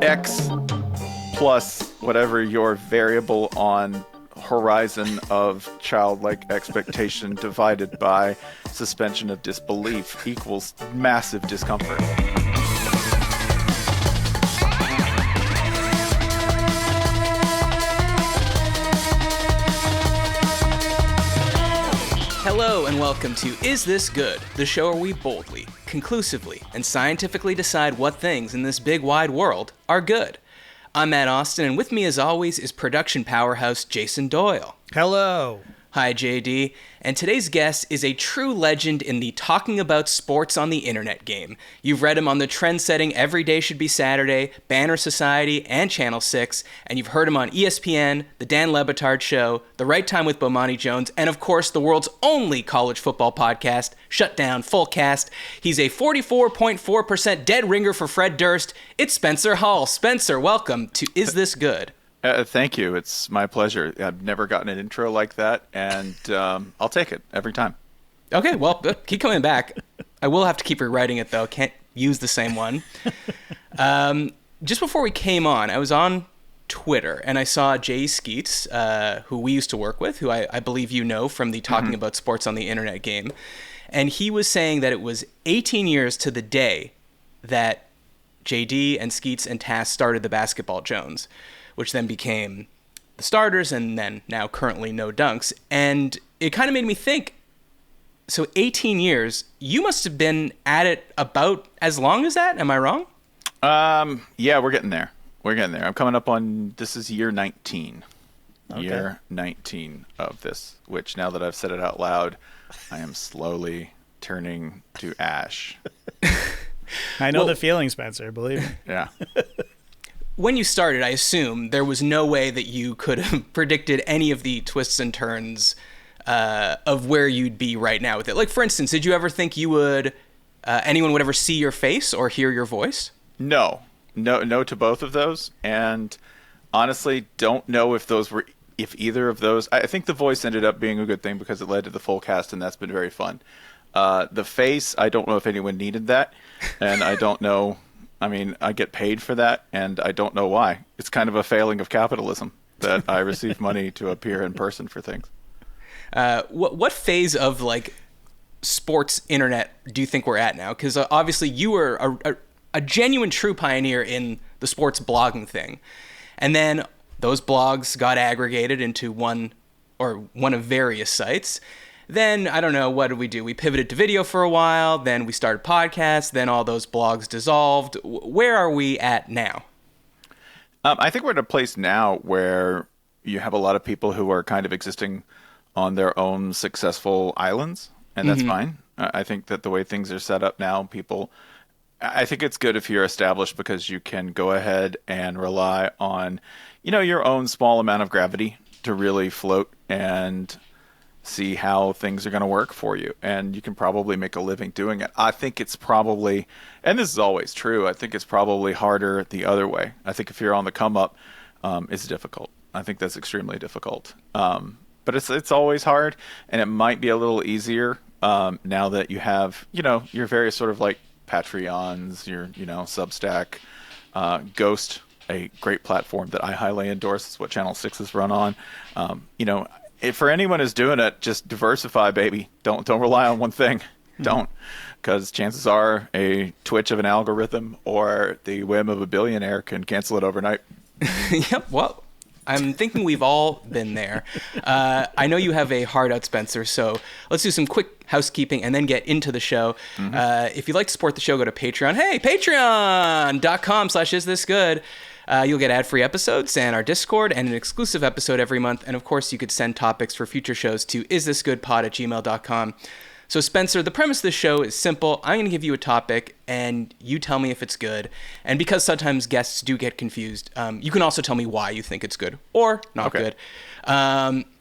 X plus whatever your variable on horizon of childlike expectation divided by suspension of disbelief equals massive discomfort. Hello and welcome to Is This Good? The show where we boldly, conclusively, and scientifically decide what things in this big wide world are good. I'm Matt Austin, and with me as always is production powerhouse Jason Doyle. Hello. Hi, JD. And today's guest is a true legend in the talking about sports on the internet game. You've read him on the trend-setting Every Day Should Be Saturday, Banner Society, and Channel 6, and you've heard him on ESPN, The Dan Le Batard Show, The Right Time with Bomani Jones, and of course the world's only college football podcast, Shut Down Full Cast. He's a 44.4% dead ringer for Fred Durst. It's Spencer Hall. Spencer, welcome to Is This Good? Thank you. It's my pleasure. I've never gotten an intro like that, and I'll take it every time. Okay, well, keep coming back. I will have to keep rewriting it, though. Can't use the same one. Just before we came on, I was on Twitter, and I saw Jay Skeets, who we used to work with, who I believe you know from the Talking About Sports on the Internet game, and he was saying that it was 18 years to the day that JD and Skeets and Tass started the Basketball Jones, which then became the Starters and then now currently No Dunks. And it kind of made me think, so 18 years, you must have been at it about as long as that. Am I wrong? Yeah, we're getting there. I'm coming up on, this is year 19. Okay. Year 19 of this, which now that I've said it out loud, I am slowly turning to ash. I know the feeling, Spencer, believe me. Yeah. When you started, I assume there was no way that you could have predicted any of the twists and turns of where you'd be right now with it. Like, for instance, did you ever think you would, anyone would ever see your face or hear your voice? No to both of those. And honestly, don't know if either of those, I think the voice ended up being a good thing because it led to the full cast, and that's been very fun. The face, I don't know if anyone needed that, and I don't know. I mean, I get paid for that, and I don't know why. It's kind of a failing of capitalism that I receive money to appear in person for things. What phase of, like, sports internet do you think we're at now? Because obviously you were a genuine true pioneer in the sports blogging thing. And then those blogs got aggregated into one of various sites. Then, I don't know, what did we do? We pivoted to video for a while, then we started podcasts, then all those blogs dissolved. Where are we at now? I think we're at a place now where you have a lot of people who are kind of existing on their own successful islands, and that's fine. I think that the way things are set up now, I think it's good if you're established because you can go ahead and rely on, your own small amount of gravity to really float and see how things are going to work for you, and you can probably make a living doing it. I think it's probably, and this is always true, I think it's probably harder the other way. I think if you're on the come up, it's difficult. I think that's extremely difficult. But it's always hard, and it might be a little easier now that you have, your various sort of like Patreons, your, Substack, Ghost, a great platform that I highly endorse. It's what Channel 6 is run on. If for anyone who's doing it, just diversify, baby. Don't rely on one thing. Don't, because chances are a twitch of an algorithm or the whim of a billionaire can cancel it overnight. Yep. Well, I'm thinking we've all been there. I know you have a heart out, Spencer, so let's do some quick housekeeping and then get into the show. If you'd like to support the show, go to Patreon. Hey, patreon.com/isthisgood. You'll get ad-free episodes and our Discord and an exclusive episode every month. And of course, you could send topics for future shows to isthisgoodpod@gmail.com. So Spencer, the premise of the show is simple. I'm going to give you a topic and you tell me if it's good. And because sometimes guests do get confused, you can also tell me why you think it's good or not good.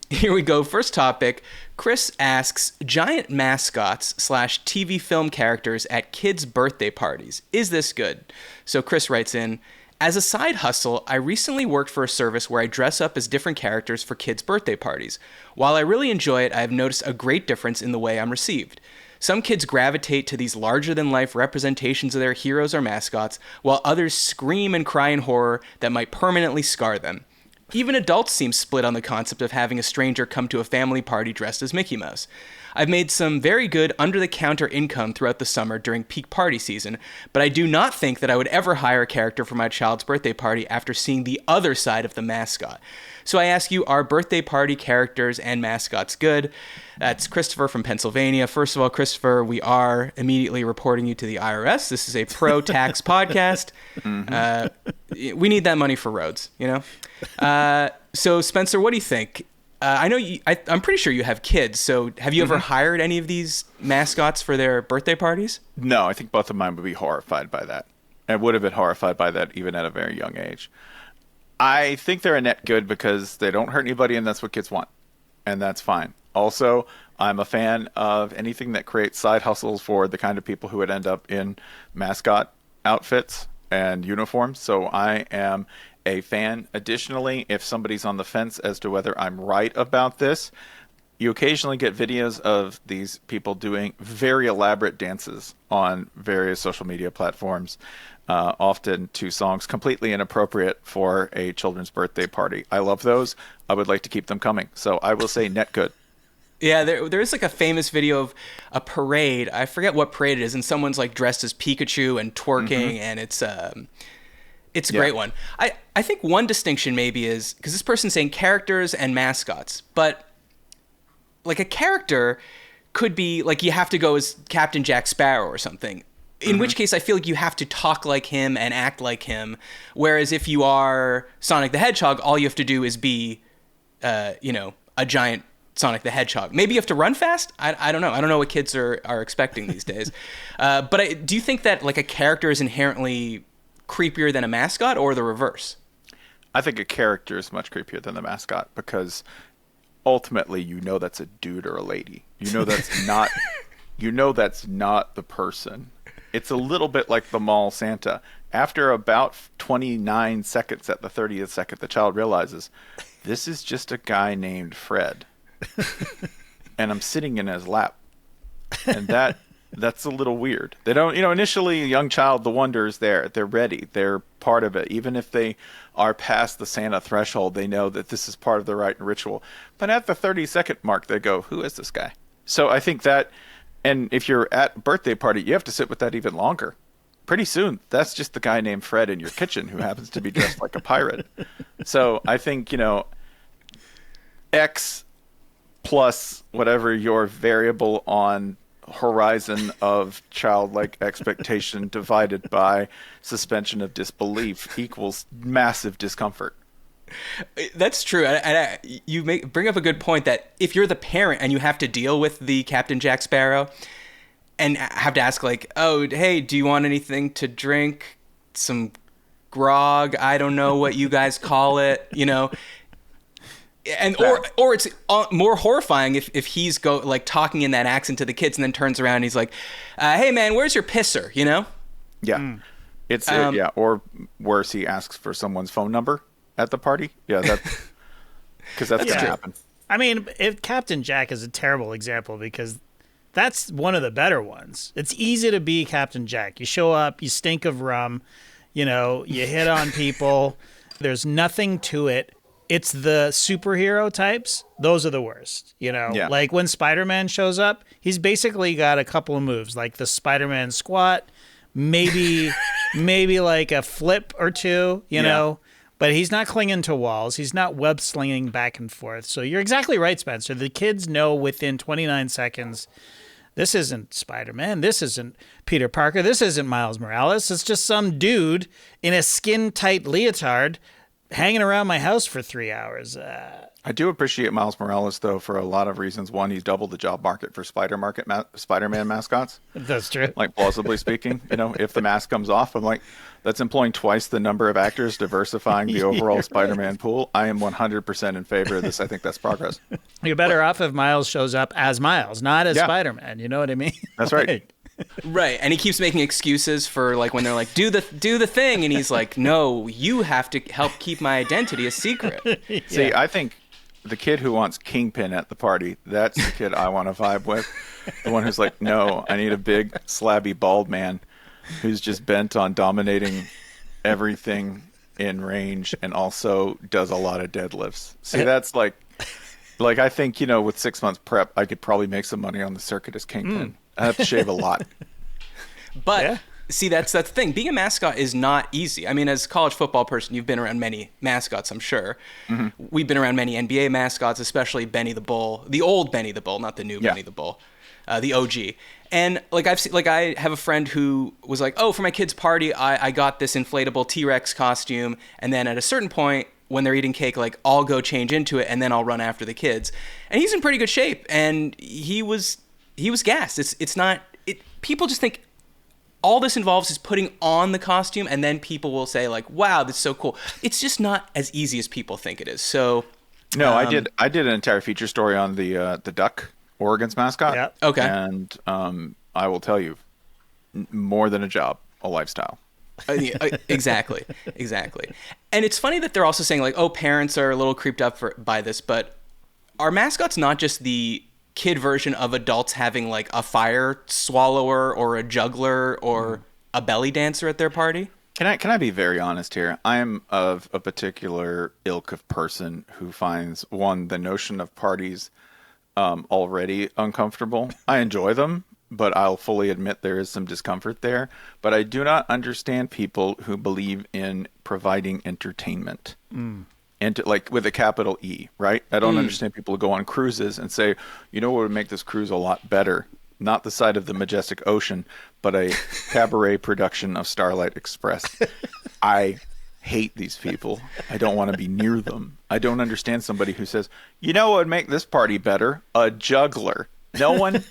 Here we go. First topic. Chris asks, giant mascots / TV film characters at kids' birthday parties. Is this good? So Chris writes in, as a side hustle, I recently worked for a service where I dress up as different characters for kids' birthday parties. While I really enjoy it, I have noticed a great difference in the way I'm received. Some kids gravitate to these larger-than-life representations of their heroes or mascots, while others scream and cry in horror that might permanently scar them. Even adults seem split on the concept of having a stranger come to a family party dressed as Mickey Mouse. I've made some very good under-the-counter income throughout the summer during peak party season, but I do not think that I would ever hire a character for my child's birthday party after seeing the other side of the mascot. So I ask you, are birthday party characters and mascots good? That's Christopher from Pennsylvania. First of all, Christopher, we are immediately reporting you to the IRS. This is a pro-tax podcast. We need that money for roads, you know? So Spencer, what do you think? I know I'm pretty sure you have kids, so have you ever hired any of these mascots for their birthday parties? No, I think both of mine would be horrified by that. And would have been horrified by that even at a very young age. I think they're a net good because they don't hurt anybody, and that's what kids want. And that's fine. Also, I'm a fan of anything that creates side hustles for the kind of people who would end up in mascot outfits and uniforms. So I am a fan. Additionally, if somebody's on the fence as to whether I'm right about this, you occasionally get videos of these people doing very elaborate dances on various social media platforms, often to songs completely inappropriate for a children's birthday party. I love those. I would like to keep them coming. So I will say net good. Yeah, there is like a famous video of a parade. I forget what parade it is, and someone's like dressed as Pikachu and twerking, and it's a great one. I think one distinction maybe is, because this person's saying characters and mascots, but like a character could be like you have to go as Captain Jack Sparrow or something. In which case I feel like you have to talk like him and act like him. Whereas if you are Sonic the Hedgehog, all you have to do is be, a giant Sonic the Hedgehog. Maybe you have to run fast? I don't know. I don't know what kids are expecting these days. But do you think that like a character is inherently creepier than a mascot, or the reverse? I think a character is much creepier than the mascot because ultimately that's a dude or a lady. That's not that's not the person. It's a little bit like the mall Santa. After about 29 seconds at the 30th second, the child realizes this is just a guy named Fred. And I'm sitting in his lap. And that's a little weird. They don't, initially a young child, the wonder is there. They're ready. They're part of it. Even if they are past the Santa threshold, they know that this is part of the rite and ritual. But at the 30-second mark, they go, who is this guy? So I think that, and if you're at a birthday party, you have to sit with that even longer. Pretty soon, that's just the guy named Fred in your kitchen who happens to be dressed like a pirate. So I think, X plus whatever your variable on horizon of childlike expectation divided by suspension of disbelief equals massive discomfort. That's true. And you bring up a good point that if you're the parent and you have to deal with the Captain Jack Sparrow and have to ask like, oh, hey, do you want anything to drink? Some grog? I don't know what you guys call it, And or it's more horrifying if he's talking in that accent to the kids and then turns around and he's like, hey man, where's your pisser? Yeah. It's or worse, he asks for someone's phone number at the party. Yeah, because that's gonna happen. I mean, if Captain Jack is a terrible example because that's one of the better ones. It's easy to be Captain Jack. You show up, you stink of rum, you hit on people. There's nothing to it. It's the superhero types. Those are the worst, Yeah. Like when Spider-Man shows up, he's basically got a couple of moves, like the Spider-Man squat, maybe like a flip or two, know, but he's not clinging to walls. He's not web slinging back and forth. So you're exactly right, Spencer. The kids know within 29 seconds, this isn't Spider-Man. This isn't Peter Parker. This isn't Miles Morales. It's just some dude in a skin-tight leotard hanging around my house for 3 hours. I do appreciate Miles Morales, though, for a lot of reasons. One, he's doubled the job market for Spider-Man mascots. That's true. Like, plausibly speaking, if the mask comes off, I'm like, that's employing twice the number of actors, diversifying the overall Spider-Man pool. I am 100% in favor of this. I think that's progress. You're better off if Miles shows up as Miles, not as Spider-Man. You know what I mean? That's right. Right, and he keeps making excuses for like when they're like, do the thing, and he's like, no, you have to help keep my identity a secret. See, I think the kid who wants Kingpin at the party, that's the kid I want to vibe with. The one who's like, no, I need a big, slabby, bald man who's just bent on dominating everything in range and also does a lot of deadlifts. See, that's like I think, with 6 months prep, I could probably make some money on the circuit as Kingpin. I have to shave a lot. But see, that's the thing. Being a mascot is not easy. I mean, as a college football person, you've been around many mascots, I'm sure. Mm-hmm. We've been around many NBA mascots, especially Benny the Bull, the old Benny the Bull, not the new Benny the Bull, the OG. And I've seen, I have a friend who was like, oh, for my kid's party, I got this inflatable T-Rex costume. And then at a certain point, when they're eating cake, I'll go change into it and then I'll run after the kids. And he's in pretty good shape. And he was gassed. It's not, people just think all this involves is putting on the costume, and then people will say wow, this is so cool. It's just not as easy as people think it is. So no, I did an entire feature story on the duck, Oregon's mascot. Yeah. Okay. And I will tell you, more than a job, a lifestyle. Exactly. And it's funny that they're also saying oh, parents are a little creeped up by this, but are mascots not just the kid version of adults having a fire swallower or a juggler or a belly dancer at their party? Can I be very honest here? I am of a particular ilk of person who finds the notion of parties already uncomfortable. I enjoy them, but I'll fully admit there is some discomfort there. But I do not understand people who believe in providing entertainment. And with a capital E, right? I don't understand people who go on cruises and say, what would make this cruise a lot better? Not the side of the majestic ocean, but a cabaret production of Starlight Express. I hate these people. I don't want to be near them. I don't understand somebody who says, what would make this party better? A juggler. No one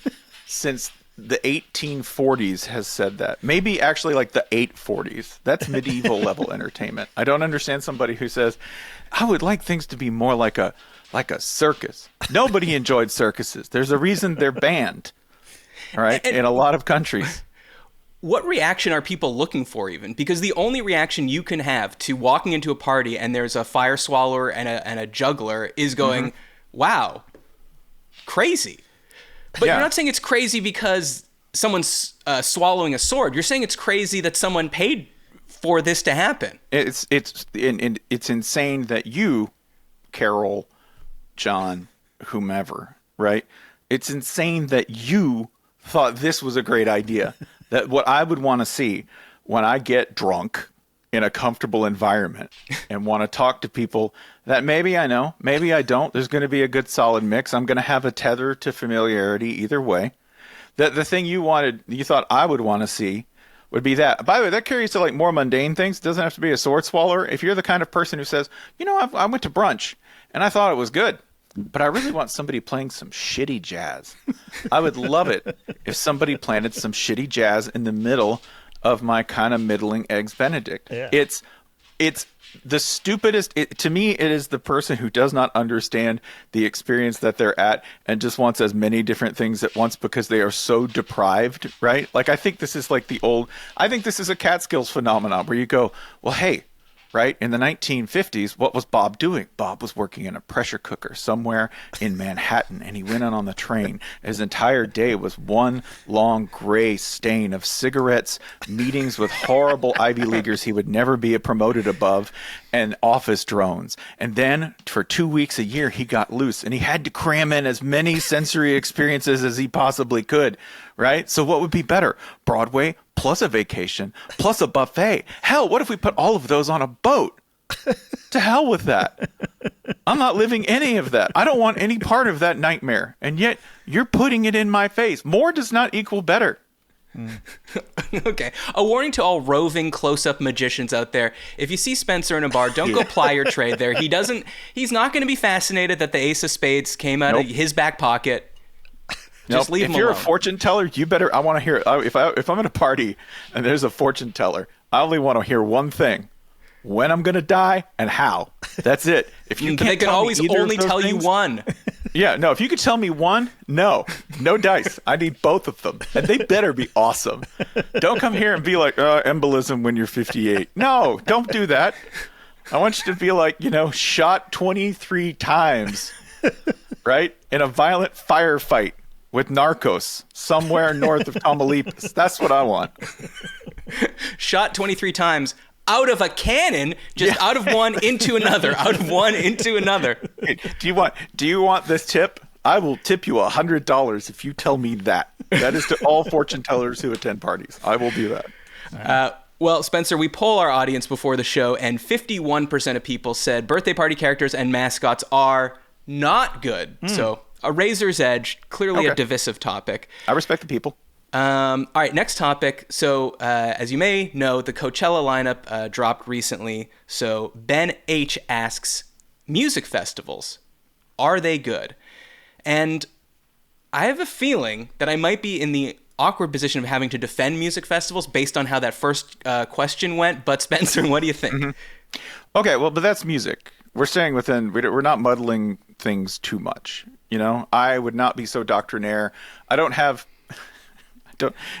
since the 1840s has said that. Maybe actually the 840s. That's medieval level entertainment. I don't understand somebody who says, I would like things to be more like a circus. Nobody enjoyed circuses. There's a reason they're banned. All right, in a lot of countries. What reaction are people looking for even? Because the only reaction you can have to walking into a party and there's a fire swallower and a juggler is going, wow, crazy. But you're not saying it's crazy because someone's swallowing a sword. You're saying it's crazy that someone paid for this to happen. It's insane that you, Carol, John, whomever, right? It's insane that you thought this was a great idea. That what I would want to see when I get drunk in a comfortable environment and want to talk to people that maybe I know, maybe I don't. There's going to be a good solid mix. I'm going to have a tether to familiarity either way. The thing you thought I would want to see would be that. By the way, that carries to more mundane things. It doesn't have to be a sword swallower. If you're the kind of person who says, I went to brunch and I thought it was good, but I really want somebody playing some shitty jazz. I would love it if somebody planted some shitty jazz in the middle of my kind of middling Eggs Benedict. Yeah. It's the stupidest. To me, it is the person who does not understand the experience that they're at and just wants as many different things at once because they are so deprived, right? I think this is I think this is a Catskills phenomenon where you go, well, hey, right? In the 1950s, what was Bob doing? Bob was working in a pressure cooker somewhere in Manhattan, and he went out on the train. His entire day was one long gray stain of cigarettes, meetings with horrible Ivy Leaguers he would never be promoted above, and office drones. And then for 2 weeks a year, he got loose, and he had to cram in as many sensory experiences as he possibly could, right? So what would be better? Broadway plus a vacation plus a buffet. Hell, what if we put all of those on a boat? To hell with that. I'm not living any of that. I don't want any part of that nightmare. And yet you're putting it in my face. More does not equal better. Okay. A warning to all roving close-up magicians out there. If you see Spencer in a bar, don't go ply your trade there. He's not going to be fascinated that the ace of spades came out of his back pocket. Just leave him alone. If you're a fortune teller, you better. I want to hear it. If I'm at a party and there's a fortune teller, I only want to hear one thing: when I'm going to die and how. That's it. If you can't, they can always only tell you one. Yeah, no. If you could tell me one, no dice. I need both of them, and they better be awesome. Don't come here and be like embolism when you're 58. No, don't do that. I want you to be like, shot 23 times right? In a violent firefight with narcos somewhere north of Tamaulipas. That's what I want. Shot 23 times out of a cannon, just out of one into another, out of one into another. Hey, do you want this tip? I will tip you $100 if you tell me that. That is to all fortune tellers who attend parties. I will do that. Well, Spencer, we poll our audience before the show, and 51% of people said birthday party characters and mascots are not good. So a razor's edge, clearly a divisive topic. I respect the people. All right, next topic. So as you may know, the Coachella lineup dropped recently. So Ben H. asks, music festivals, are they good? And I have a feeling that I might be in the awkward position of having to defend music festivals based on how that first question went. But Spencer, what do you think? Mm-hmm. Okay, well, but that's music. We're staying within, we're not muddling things too much. You know, I would not be so doctrinaire.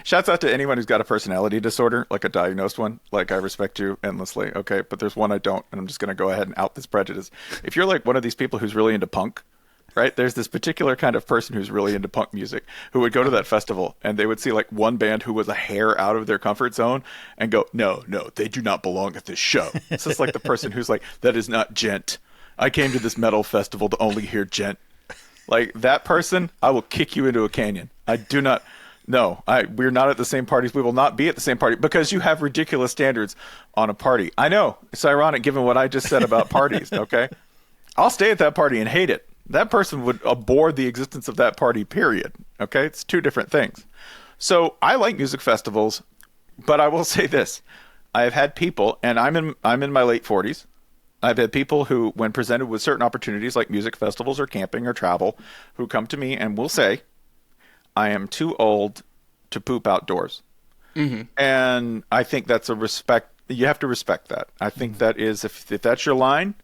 Shouts out to anyone who's got a personality disorder, like a diagnosed one. Like, I respect you endlessly. Okay, but there's one I don't, and I'm just going to go ahead and out this prejudice. If you're like one of these people who's really into punk, right? There's this particular kind of person who's really into punk music who would go to that festival and they would see like one band who was a hair out of their comfort zone and go, no, they do not belong at this show. It's just like the person who's like, that is not gent. I came to this metal festival to only hear gent. Like that person, I will kick you into a canyon. I do not. No, we're not at the same parties. We will not be at the same party because you have ridiculous standards on a party. I know. It's ironic given what I just said about parties, okay? I'll stay at that party and hate it. That person would abhor the existence of that party, period. Okay? It's two different things. So I like music festivals, but I will say this. I have had people, and I'm in my late 40s. I've had people who, when presented with certain opportunities like music festivals or camping or travel, who come to me and will say, I am too old to poop outdoors. Mm-hmm. And I think that's you have to respect that. I think that is, if that's your line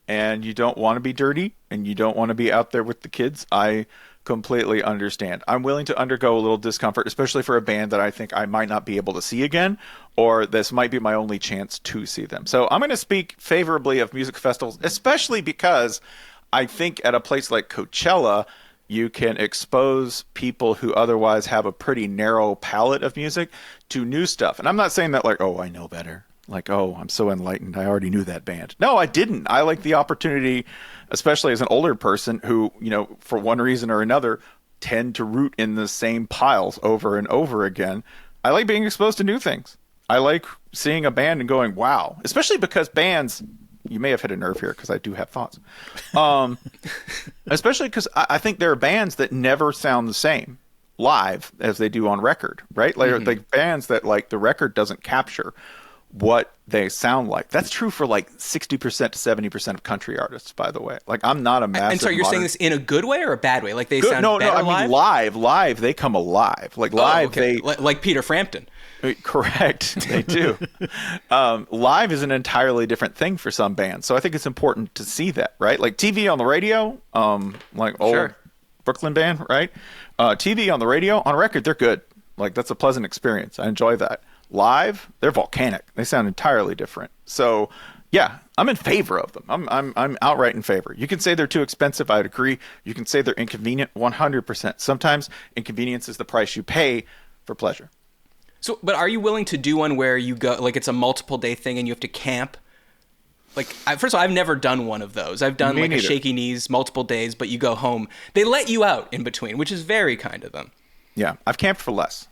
and you don't want to be dirty and you don't want to be out there with the kids, I completely understand. I'm willing to undergo a little discomfort, especially for a band that I think I might not be able to see again, or this might be my only chance to see them. So I'm going to speak favorably of music festivals, especially because I think at a place like Coachella, you can expose people who otherwise have a pretty narrow palette of music to new stuff. And I'm not saying that like, oh, I know better. Like, oh, I'm so enlightened. I already knew that band. No, I didn't. I like the opportunity, especially as an older person who, you know, for one reason or another, tend to root in the same piles over and over again. I like being exposed to new things. I like seeing a band and going, wow, especially because bands... You may have hit a nerve here because I do have thoughts. Especially because I think there are bands that never sound the same live as they do on record, right? Like bands that like the record doesn't capture what they sound like. That's true for like 60% to 70% of country artists, by the way. Like I'm not a massive. And so you're saying this in a good way or a bad way? Like they sound no, better I mean live, they come alive. Like live, okay. Like Peter Frampton. Correct. They do. Live is an entirely different thing for some bands. So I think it's important to see that, right? Like TV on the radio, like old Brooklyn band, right? TV on the radio, on record, they're good. Like that's a pleasant experience. I enjoy that. Live, they're volcanic. They sound entirely different. So yeah, I'm in favor of them. I'm outright in favor. You can say they're too expensive. I'd agree. You can say they're inconvenient. 100%. Sometimes inconvenience is the price you pay for pleasure. So, but are you willing to do one where you go, like it's a multiple day thing and you have to camp? Like, first of all, I've never done one of those. I've done a shaky knees, multiple days, but you go home. They let you out in between, which is very kind of them. Yeah, I've camped for less.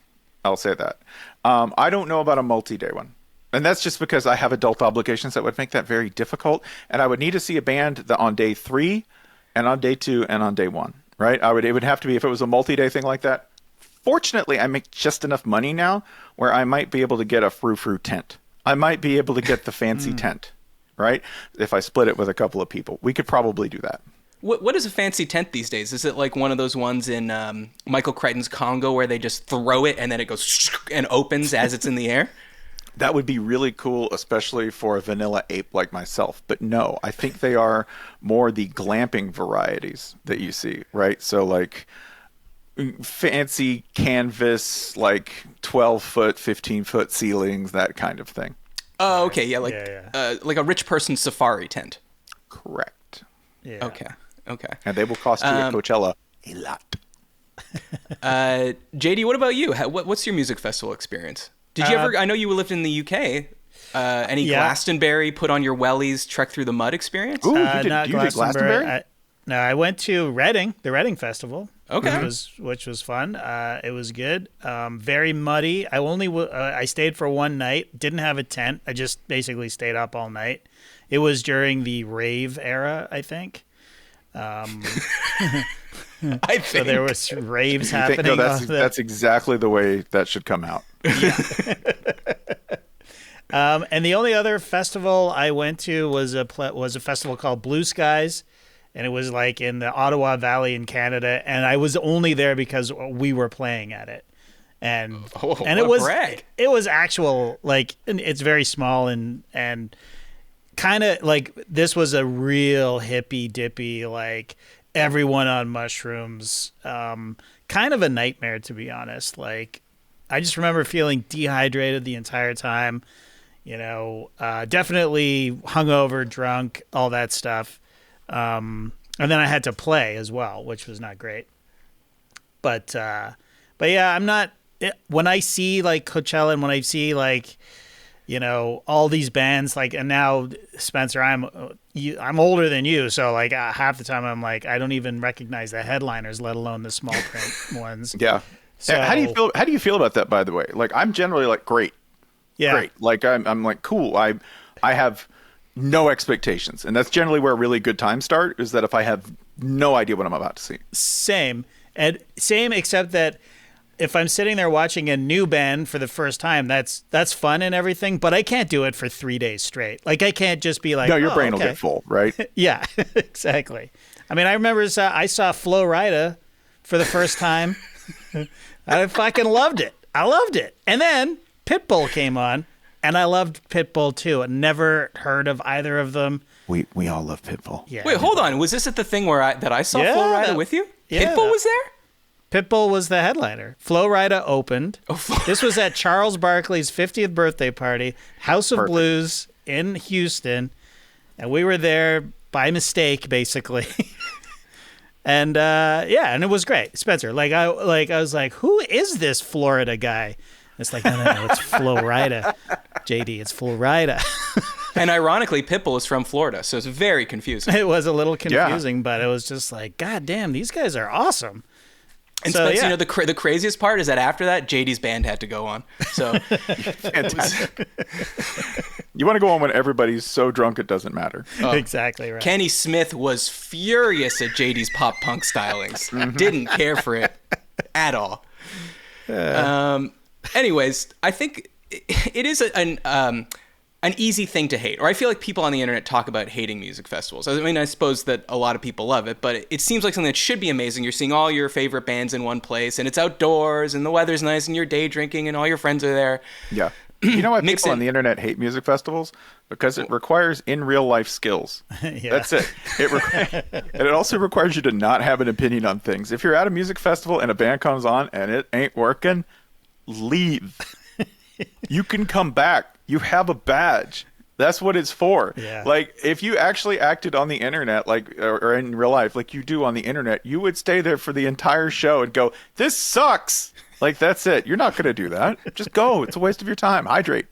I'll say that. I don't know about a multi-day one. And that's just because I have adult obligations that would make that very difficult. And I would need to see a band that on day 3 and on day 2 and on day 1, right? It would have to be, if it was a multi-day thing like that. Fortunately, I make just enough money now where I might be able to get a frou-frou tent. I might be able to get the fancy tent, right? If I split it with a couple of people. We could probably do that. What is a fancy tent these days? Is it like one of those ones in Michael Crichton's Congo where they just throw it and then it goes and opens as it's in the air? That would be really cool, especially for a vanilla ape like myself. But no, I think they are more the glamping varieties that you see, right? So like fancy canvas, like 12-foot, 15-foot ceilings, that kind of thing. Oh, okay. Yeah, like a rich person's safari tent. Correct. Yeah. Okay. Okay. And they will cost you at Coachella a lot. JD, what about you? What's your music festival experience? Did you ever? I know you lived in the UK. Any Glastonbury, put on your wellies, trek through the mud experience? Ooh, you did Glastonbury? No, I went to Reading, the Reading Festival. Okay. Which was fun. It was good. Very muddy. I stayed for one night. Didn't have a tent. I just basically stayed up all night. It was during the rave era, I think. I think so there was raves happening. That's exactly the way that should come out. And the only other festival I went to was a festival called Blue Skies. And it was like in the Ottawa Valley in Canada, and I was only there because we were playing at it, and it was actual, like, it's very small and kind of like this was a real hippy dippy, like everyone on mushrooms, kind of a nightmare, to be honest. Like, I just remember feeling dehydrated the entire time, definitely hungover, drunk, all that stuff. And then I had to play as well, which was not great. But yeah, I'm not. When I see like Coachella and when I see like, all these bands, like, and now Spencer, I'm older than you, so like half the time I'm like I don't even recognize the headliners, let alone the small print ones. Yeah. So, how do you feel about that? By the way, like I'm generally like great. Yeah. Great. Like I'm like cool. I have no expectations, and that's generally where really good times start, is that if I have no idea what I'm about to see. Same except that if I'm sitting there watching a new band for the first time, that's fun and everything, but I can't do it for 3 days straight. Like, I can't just be like, no, your brain will get full, right? Yeah, exactly. I mean, I remember I saw Flo Rida for the first time. I fucking loved it. I loved it. And then Pitbull came on, and I loved Pitbull too. I never heard of either of them. We all love Pitbull. Yeah. Wait, hold on. Was this at the thing where I saw Flo Rida with you? Yeah, Pitbull was there? Pitbull was the headliner. Flo Rida opened. This was at Charles Barkley's 50th birthday party, House of Blues in Houston, and we were there by mistake, basically. And and it was great. Spencer, I was like, who is this Florida guy? It's like, no, it's Flo Rida. JD, it's Flo Rida. And ironically, Pitbull is from Florida, so it's very confusing. It was a little confusing, but it was just like, God damn, these guys are awesome. And so, Spencer, the craziest part is that after that, JD's band had to go on. So fantastic. You want to go on when everybody's so drunk it doesn't matter. Exactly right. Kenny Smith was furious at JD's pop punk stylings. Mm-hmm. Didn't care for it at all. Anyways, I think it is an easy thing to hate, or I feel like people on the internet talk about hating music festivals. I mean, I suppose that a lot of people love it, but it seems like something that should be amazing. You're seeing all your favorite bands in one place, and it's outdoors, and the weather's nice, and you're day drinking, and all your friends are there. Yeah. You know why people on the internet hate music festivals? Because it requires in real life skills. Yeah. That's it. And it also requires you to not have an opinion on things. If you're at a music festival and a band comes on and it ain't working, leave. You can come back. You have a badge. That's what it's for. Yeah. Like, if you actually acted on the internet, or in real life, like you do on the internet, you would stay there for the entire show and go, "This sucks." Like, that's it. You're not going to do that. Just go. It's a waste of your time. Hydrate.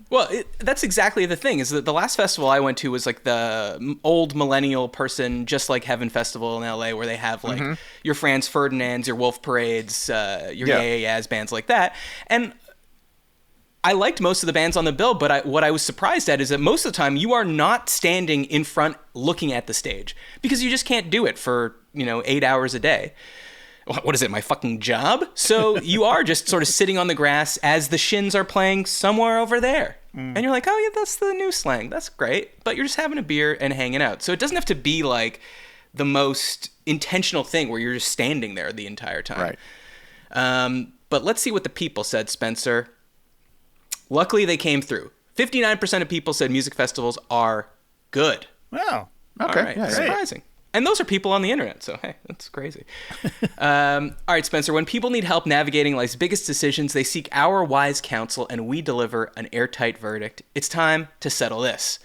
Well, that's exactly the thing. Is that the last festival I went to was like the old millennial person, just like Heaven Festival in LA, where they have like your Franz Ferdinands, your Wolf Parades, your Yeah bands like that, and I liked most of the bands on the bill, but what I was surprised at is that most of the time you are not standing in front looking at the stage, because you just can't do it for 8 hours a day. What is it, my fucking job? So you are just sort of sitting on the grass as the Shins are playing somewhere over there. And you're like, oh yeah, that's the new slang. That's great. But you're just having a beer and hanging out. So it doesn't have to be like the most intentional thing where you're just standing there the entire time. Right. But let's see what the people said, Spencer. Luckily, they came through. 59% of people said music festivals are good. Wow. Okay. All right. Yeah, surprising. And those are people on the internet, so hey, that's crazy. All right, Spencer, when people need help navigating life's biggest decisions, they seek our wise counsel, and we deliver an airtight verdict. It's time to settle this.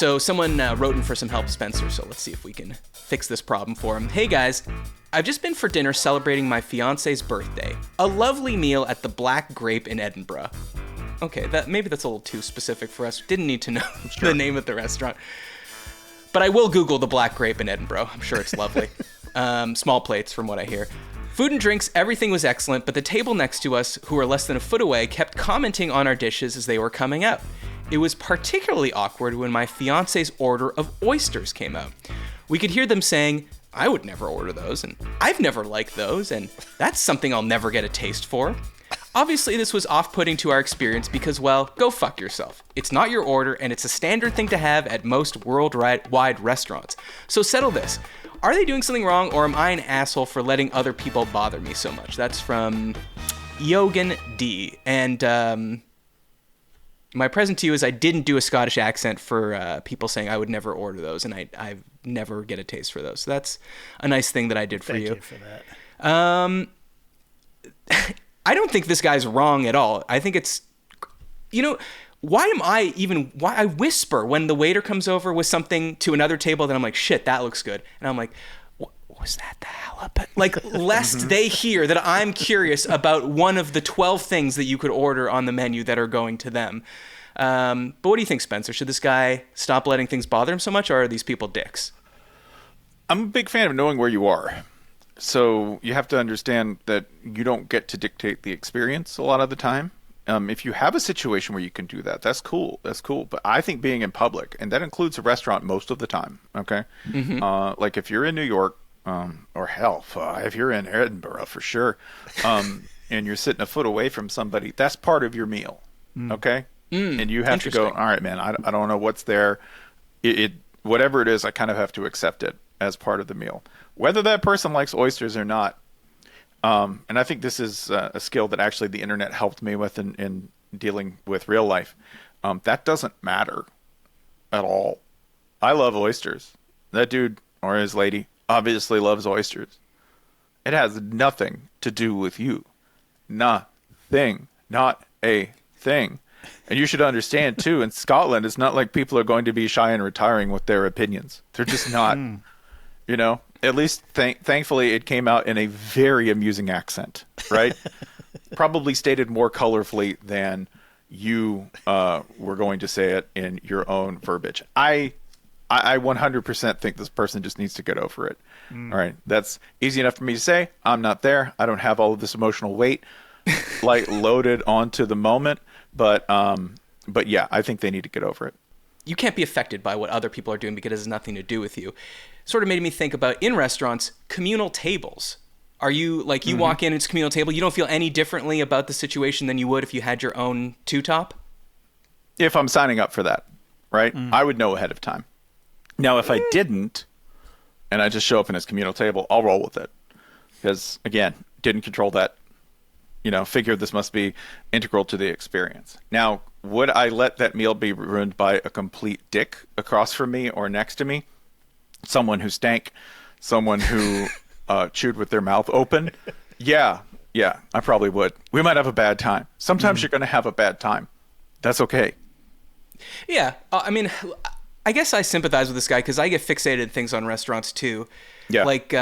So someone wrote in for some help, Spencer, so let's see if we can fix this problem for him. Hey guys, I've just been for dinner celebrating my fiance's birthday. A lovely meal at the Black Grape in Edinburgh. Okay, maybe that's a little too specific for us. Didn't need to know the name of the restaurant. But I will Google the Black Grape in Edinburgh. I'm sure it's lovely. Small plates from what I hear. Food and drinks, everything was excellent, but the table next to us, who were less than a foot away, kept commenting on our dishes as they were coming out. It was particularly awkward when my fiance's order of oysters came out. We could hear them saying, I would never order those, and I've never liked those, and that's something I'll never get a taste for. Obviously, this was off-putting to our experience because, well, go fuck yourself. It's not your order, and it's a standard thing to have at most worldwide restaurants. So settle this. Are they doing something wrong, or am I an asshole for letting other people bother me so much? That's from Yogan D. And my present to you is I didn't do a Scottish accent for people saying I would never order those, and I never get a taste for those. So that's a nice thing that I did for you. Thank you for that. I don't think this guy's wrong at all. I think it's, why I whisper when the waiter comes over with something to another table that I'm like, shit, that looks good. And I'm like, was that the halibut? Like, lest they hear that I'm curious about one of the 12 things that you could order on the menu that are going to them. But what do you think, Spencer? Should this guy stop letting things bother him so much, or are these people dicks? I'm a big fan of knowing where you are. So you have to understand that you don't get to dictate the experience a lot of the time. If you have a situation where you can do that, that's cool. That's cool. But I think being in public, and that includes a restaurant most of the time, okay? Mm-hmm. Like if you're in New York, or hell, if you're in Edinburgh for sure, and you're sitting a foot away from somebody, that's part of your meal, okay? And you have to go, all right, man, I don't know what's there. Whatever it is, I kind of have to accept it as part of the meal. Whether that person likes oysters or not, and I think this is a skill that actually the internet helped me with in dealing with real life, that doesn't matter at all. I love oysters. That dude or his lady obviously loves oysters. It has nothing to do with you. Nothing. Not a thing. And you should understand, too, in Scotland, it's not like people are going to be shy and retiring with their opinions. They're just not. At least thankfully it came out in a very amusing accent, right? Probably stated more colorfully than you were going to say it in your own verbiage. I 100% think this person just needs to get over it. All right, that's easy enough for me to say. I'm not there. I don't have all of this emotional weight like loaded onto the moment. But yeah, I think they need to get over it. You can't be affected by what other people are doing because it has nothing to do with you. Sort of made me think about, in restaurants, communal tables. Are you, like, you walk in, it's a communal table, you don't feel any differently about the situation than you would if you had your own two-top? If I'm signing up for that, right? I would know ahead of time. Now, if I didn't, and I just show up in his communal table, I'll roll with it. Because, again, didn't control that. Figure this must be integral to the experience. Now, would I let that meal be ruined by a complete dick across from me or next to me? Someone who stank, someone who chewed with their mouth open? Yeah, I probably would. We might have a bad time. Sometimes you're going to have a bad time. That's okay. Yeah, I mean, I guess I sympathize with this guy because I get fixated on things on restaurants too. Yeah. Like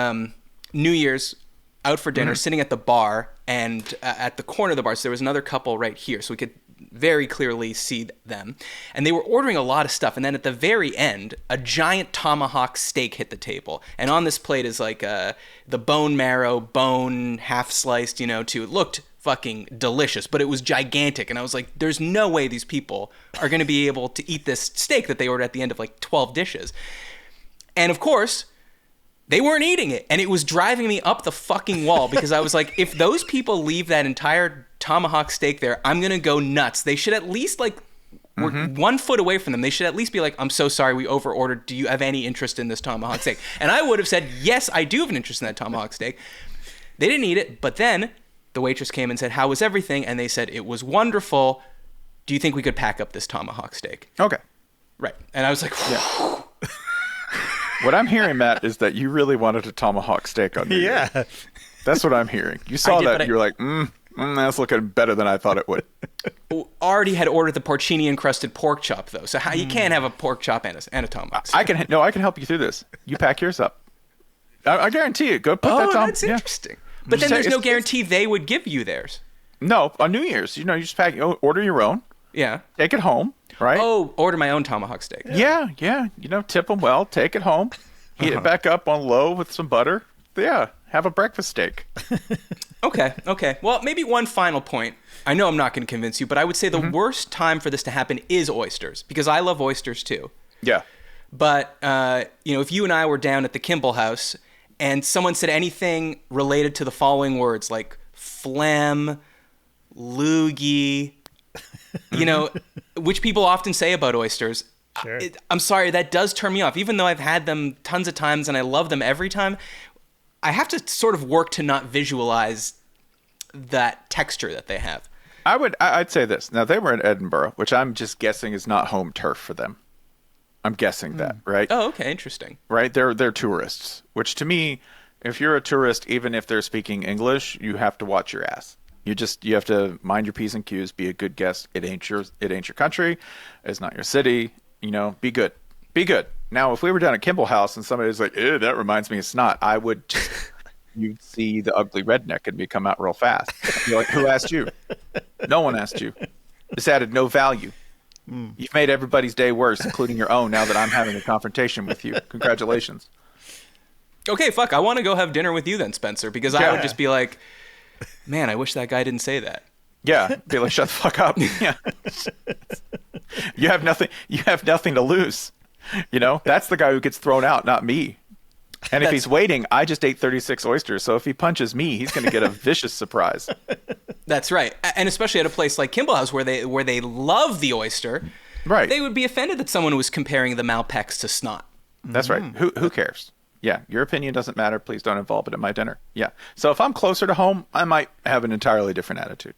New Year's, out for dinner, sitting at the bar, and at the corner of the bar, so there was another couple right here, so we could very clearly see them. And they were ordering a lot of stuff, and then at the very end, a giant tomahawk steak hit the table. And on this plate is like the bone marrow, bone half sliced, too. It looked fucking delicious, but it was gigantic. And I was like, there's no way these people are going to be able to eat this steak that they ordered at the end of like 12 dishes. And of course, they weren't eating it, and it was driving me up the fucking wall because I was like, if those people leave that entire tomahawk steak there, I'm going to go nuts. They should at least, we're 1 foot away from them. They should at least be like, I'm so sorry, we over-ordered. Do you have any interest in this tomahawk steak? And I would have said, yes, I do have an interest in that tomahawk steak. They didn't eat it, but then the waitress came and said, how was everything? And they said, it was wonderful. Do you think we could pack up this tomahawk steak? Okay. Right. And I was like, yeah. What I'm hearing, Matt, is that you really wanted a tomahawk steak on New Year's. Yeah. That's what I'm hearing. You saw that, and you were like, That's looking better than I thought it would. Already had ordered the porcini encrusted pork chop though, so how you can't have a pork chop and a tomahawk steak. I can help you through this. You pack yours up. I guarantee you. Go put that on. That's interesting. But then there's no guarantee they would give you theirs. No, on New Year's, you just order your own. Yeah. Take it home, right? Oh, order my own tomahawk steak. Yeah. Tip them well. Take it home. Heat it back up on low with some butter. Yeah, have a breakfast steak. Okay. Well, maybe one final point. I know I'm not going to convince you, but I would say the worst time for this to happen is oysters, because I love oysters too. Yeah. But, if you and I were down at the Kimball house and someone said anything related to the following words, like phlegm, loogie, which people often say about oysters. Sure. I'm sorry, that does turn me off. Even though I've had them tons of times and I love them every time, I have to sort of work to not visualize that texture that they have. I'd say this. Now, they were in Edinburgh, which I'm just guessing is not home turf for them. I'm guessing that, right? Oh, okay, interesting. Right? They're tourists, which to me, if you're a tourist, even if they're speaking English, you have to watch your ass. You have to mind your P's and Q's, be a good guest. It ain't your country. It's not your city. Be good. Be good. Now, if we were down at Kimball House and somebody was like, ew, that reminds me of snot, I would just, you'd see the ugly redneck and me come out real fast. You're like, who asked you? No one asked you. This added no value. You've made everybody's day worse, including your own, now that I'm having a confrontation with you. Congratulations. Okay, fuck. I want to go have dinner with you then, Spencer, because I would just be like, man, I wish that guy didn't say that. Yeah, be like, shut the fuck up. Yeah. You have nothing to lose. That's the guy who gets thrown out, not me. And if he's waiting, I just ate 36 oysters. So if he punches me, he's going to get a vicious surprise. That's right. And especially at a place like Kimball House where they love the oyster. Right. They would be offended that someone was comparing the Malpecs to snot. That's right. Who cares? Yeah, your opinion doesn't matter. Please don't involve it in my dinner. Yeah. So if I'm closer to home, I might have an entirely different attitude.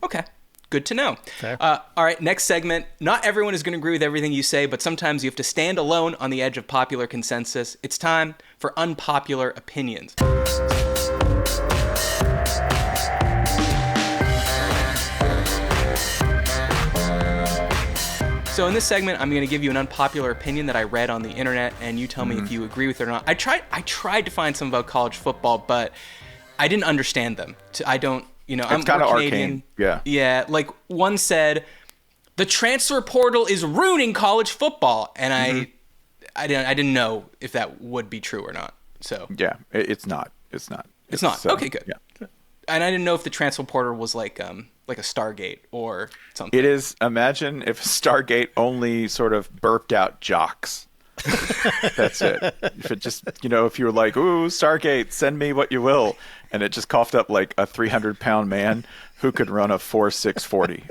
Okay. Good to know. All right, next segment. Not everyone is going to agree with everything you say, but sometimes you have to stand alone on the edge of popular consensus. It's time for unpopular opinions. So in this segment, I'm going to give you an unpopular opinion that I read on the internet, and you tell me if you agree with it or not. I tried to find some about college football, but I didn't understand them. I don't. It's kind of arcane. Yeah. Yeah. Like one said, the transfer portal is ruining college football. And I didn't know if that would be true or not. So yeah, it's not. It's not. Okay, good. Yeah. And I didn't know if the transfer portal was like a Stargate or something. It is. Imagine if Stargate only sort of burped out jocks. That's it. If it just, if you were like, ooh, Stargate, send me what you will, and it just coughed up like a 300-pound man who could run a 4.6 40.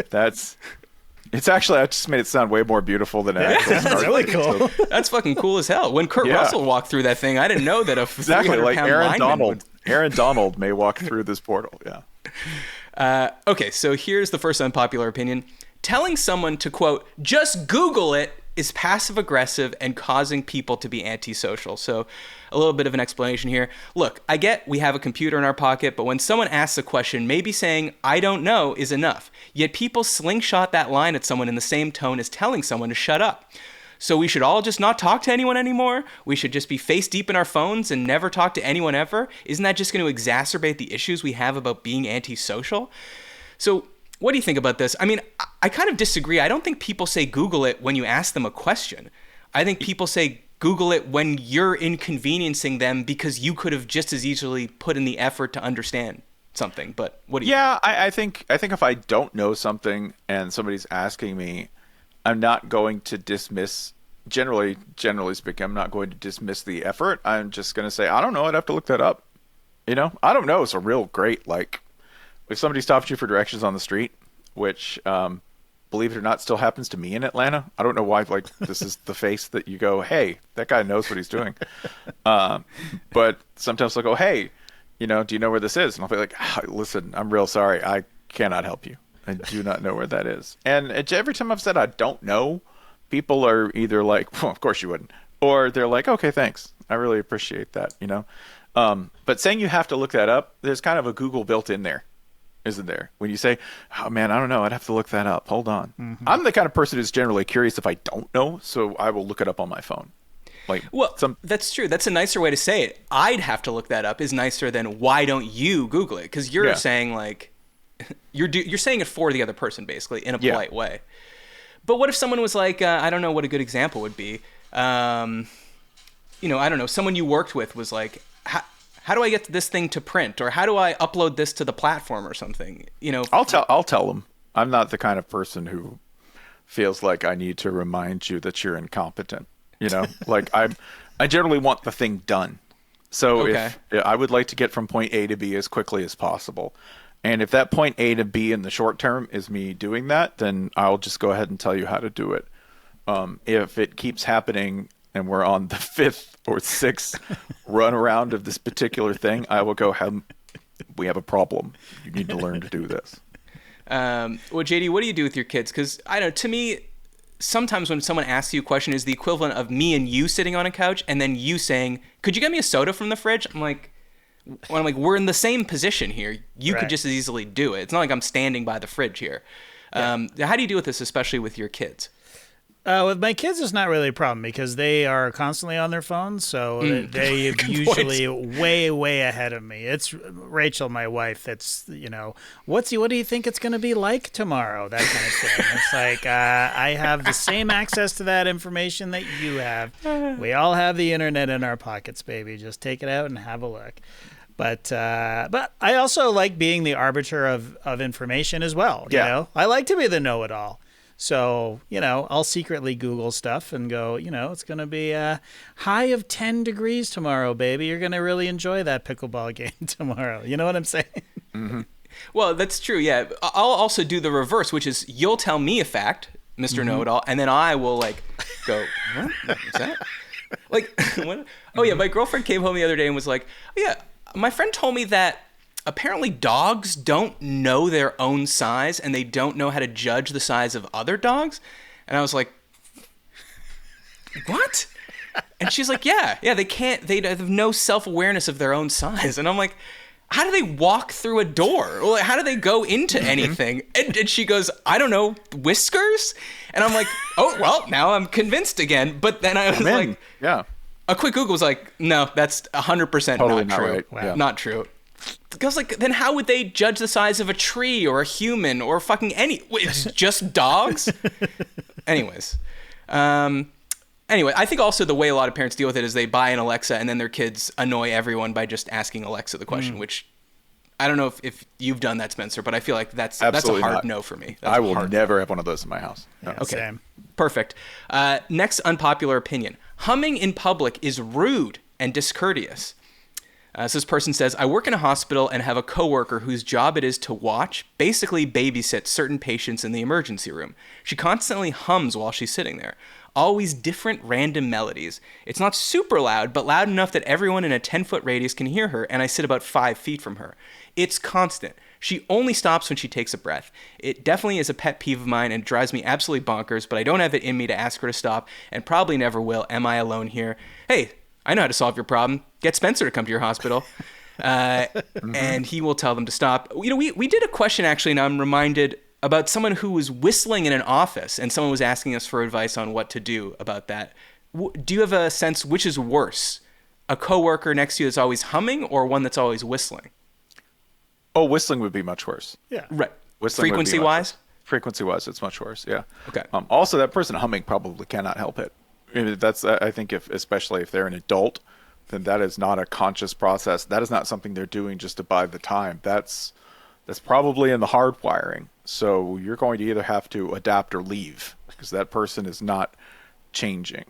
It's actually, I just made it sound way more beautiful than it actually is. That's really cool. So, that's fucking cool as hell. When Kurt Russell walked through that thing, I didn't know that a 300-pound lineman Aaron Donald may walk through this portal. Yeah. Okay, so here's the first unpopular opinion. Telling someone to, quote, just Google it is passive-aggressive and causing people to be antisocial. So a little bit of an explanation here. Look, I get we have a computer in our pocket, but when someone asks a question, maybe saying, I don't know, is enough. Yet people slingshot that line at someone in the same tone as telling someone to shut up. So we should all just not talk to anyone anymore? We should just be face deep in our phones and never talk to anyone ever? Isn't that just going to exacerbate the issues we have about being antisocial? So what do you think about this? I mean, I kind of disagree. I don't think people say Google it when you ask them a question. I think people say Google it when you're inconveniencing them because you could have just as easily put in the effort to understand something. But what do you think? I think if I don't know something and somebody's asking me, I'm not going to dismiss, generally speaking, I'm not going to dismiss the effort. I'm just going to say, I don't know. I'd have to look that up. I don't know. It's a real great, like, if somebody stops you for directions on the street, which, believe it or not, still happens to me in Atlanta. I don't know why, like, this is the face that you go, hey, that guy knows what he's doing. But sometimes they'll go, hey, do you know where this is? And I'll be like, listen, I'm real sorry. I cannot help you. I do not know where that is. And every time I've said I don't know, people are either like, well, of course you wouldn't. Or they're like, okay, thanks. I really appreciate that, But saying you have to look that up, there's kind of a Google built in there. isn't there? When you say, oh man, I don't know, I'd have to look that up. Hold on. I'm the kind of person who's generally curious if I don't know, so I will look it up on my phone. Well, that's true. That's a nicer way to say it. I'd have to look that up is nicer than why don't you Google it? Because you're saying like, you're saying it for the other person basically in a polite way. But what if someone was like, I don't know what a good example would be. I don't know. Someone you worked with was like, how do I get this thing to print, or how do I upload this to the platform or something? I'll tell them. I'm not the kind of person who feels like I need to remind you that you're incompetent. Like I generally want the thing done. So if I would like to get from point A to B as quickly as possible. And if that point A to B in the short term is me doing that, then I'll just go ahead and tell you how to do it. If it keeps happening and we're on the 5th or 6th run around of this particular thing, I will go, we have a problem. You need to learn to do this. Well, JD, what do you do with your kids? Because I don't know, to me, sometimes when someone asks you a question is the equivalent of me and you sitting on a couch and then you saying, could you get me a soda from the fridge? I'm like, we're in the same position here. You could just as easily do it. It's not like I'm standing by the fridge here. How do you deal with this, especially with your kids? With my kids, it's not really a problem because they are constantly on their phones, so they're usually way, way ahead of me. It's Rachel, my wife, that's, what do you think it's going to be like tomorrow? That kind of thing. It's like, I have the same access to that information that you have. We all have the internet in our pockets, baby. Just take it out and have a look. But I also like being the arbiter of information as well. You know, I like to be the know-it-all. So, I'll secretly Google stuff and go, it's going to be a high of 10 degrees tomorrow, baby. You're going to really enjoy that pickleball game tomorrow. You know what I'm saying? Mm-hmm. Well, that's true. Yeah. I'll also do the reverse, which is you'll tell me a fact, Mr. Know-it-all, and then I will go, what is that? What? Oh yeah. My girlfriend came home the other day and was like, oh yeah, my friend told me that apparently dogs don't know their own size and they don't know how to judge the size of other dogs. And I was like, what? And she's like, yeah, they can't, they have no self-awareness of their own size. And I'm like, how do they walk through a door? Well, how do they go into anything? And she goes, I don't know, whiskers? And I'm like, oh, well, now I'm convinced again. But then I was like, a quick Google was like, no, that's 100% totally not true. Right. Wow. Not true. Because then how would they judge the size of a tree or a human or fucking it's just dogs? Anyways. Anyway, I think also the way a lot of parents deal with it is they buy an Alexa and then their kids annoy everyone by just asking Alexa the question, which I don't know if you've done that, Spencer, but I feel like that's a hard no for me. I will never have one of those in my house. No. Yeah, same. Perfect. Next unpopular opinion. Humming in public is rude and discourteous. So this person says, I work in a hospital and have a coworker whose job it is to watch, basically babysit certain patients in the emergency room. She constantly hums while she's sitting there. Always different random melodies. It's not super loud, but loud enough that everyone in a 10-foot radius can hear her, and I sit about 5 feet from her. It's constant. She only stops when she takes a breath. It definitely is a pet peeve of mine and drives me absolutely bonkers, but I don't have it in me to ask her to stop, and probably never will. Am I alone here? Hey, I know how to solve your problem. Get Spencer to come to your hospital, and he will tell them to stop. We did a question, actually, and I'm reminded about someone who was whistling in an office, and someone was asking us for advice on what to do about that. Do you have a sense which is worse? A coworker next to you that's always humming or one that's always whistling? Oh, whistling would be much worse. Yeah. Right. Whistling frequency-wise? Frequency-wise, it's much worse, yeah. Okay. Also, that person humming probably cannot help it. I think especially if they're an adult, then that is not a conscious process. That is not something they're doing just to buy the time. That's probably in the hardwiring. So you're going to either have to adapt or leave because that person is not changing.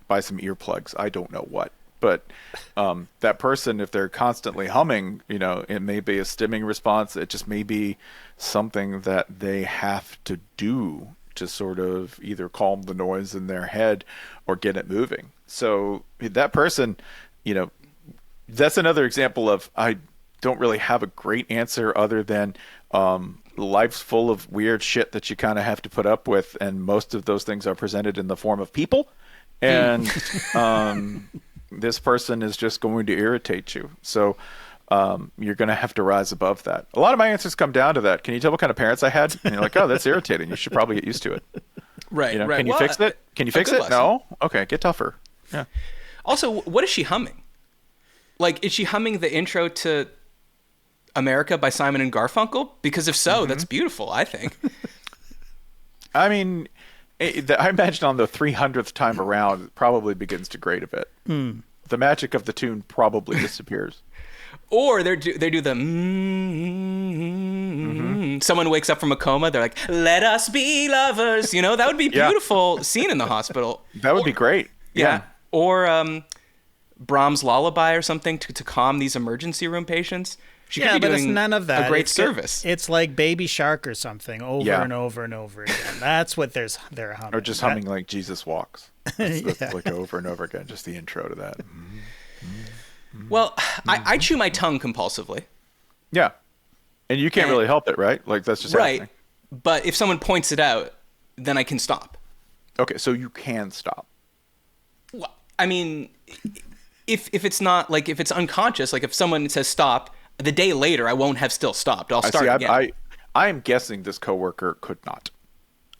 Buy some earplugs. I don't know what. But that person, if they're constantly humming, it may be a stimming response. It just may be something that they have to do to sort of either calm the noise in their head or get it moving. So that person, that's another example of I don't really have a great answer other than life's full of weird shit that you kind of have to put up with, and most of those things are presented in the form of people. And this person is just going to irritate you. So you're going to have to rise above that. A lot of my answers come down to that. Can you tell what kind of parents I had? And you're like, oh, that's irritating. You should probably get used to it. Right, right. Can you fix it? Can you fix it? lesson. No? Okay, get tougher. Yeah. Also, what is she humming? Like, is she humming the intro to America by Simon and Garfunkel? Because if so, that's beautiful, I think. I mean, I imagine on the 300th time around, it probably begins to grate a bit. The magic of the tune probably disappears. Or they do the someone wakes up from a coma, they're like, let us be lovers. You know, that would be a beautiful scene in the hospital. That would be great. Yeah. Or Brahms' Lullaby or something to calm these emergency room patients. She could be but doing it's none of that. A great service. It's like Baby Shark or something over and over and over again. That's what they're humming. Or just humming like Jesus Walks. That's like over and over again, just the intro to that. Well, I chew my tongue compulsively. Yeah. And you can't really help it, right? Like, that's just right. happening. But if someone points it out, then I can stop. Okay, so you can stop. Well, I mean, if it's not, like, if it's unconscious, like if someone says stop, the day later I won't have still stopped. I'll start again. I am guessing this coworker could not.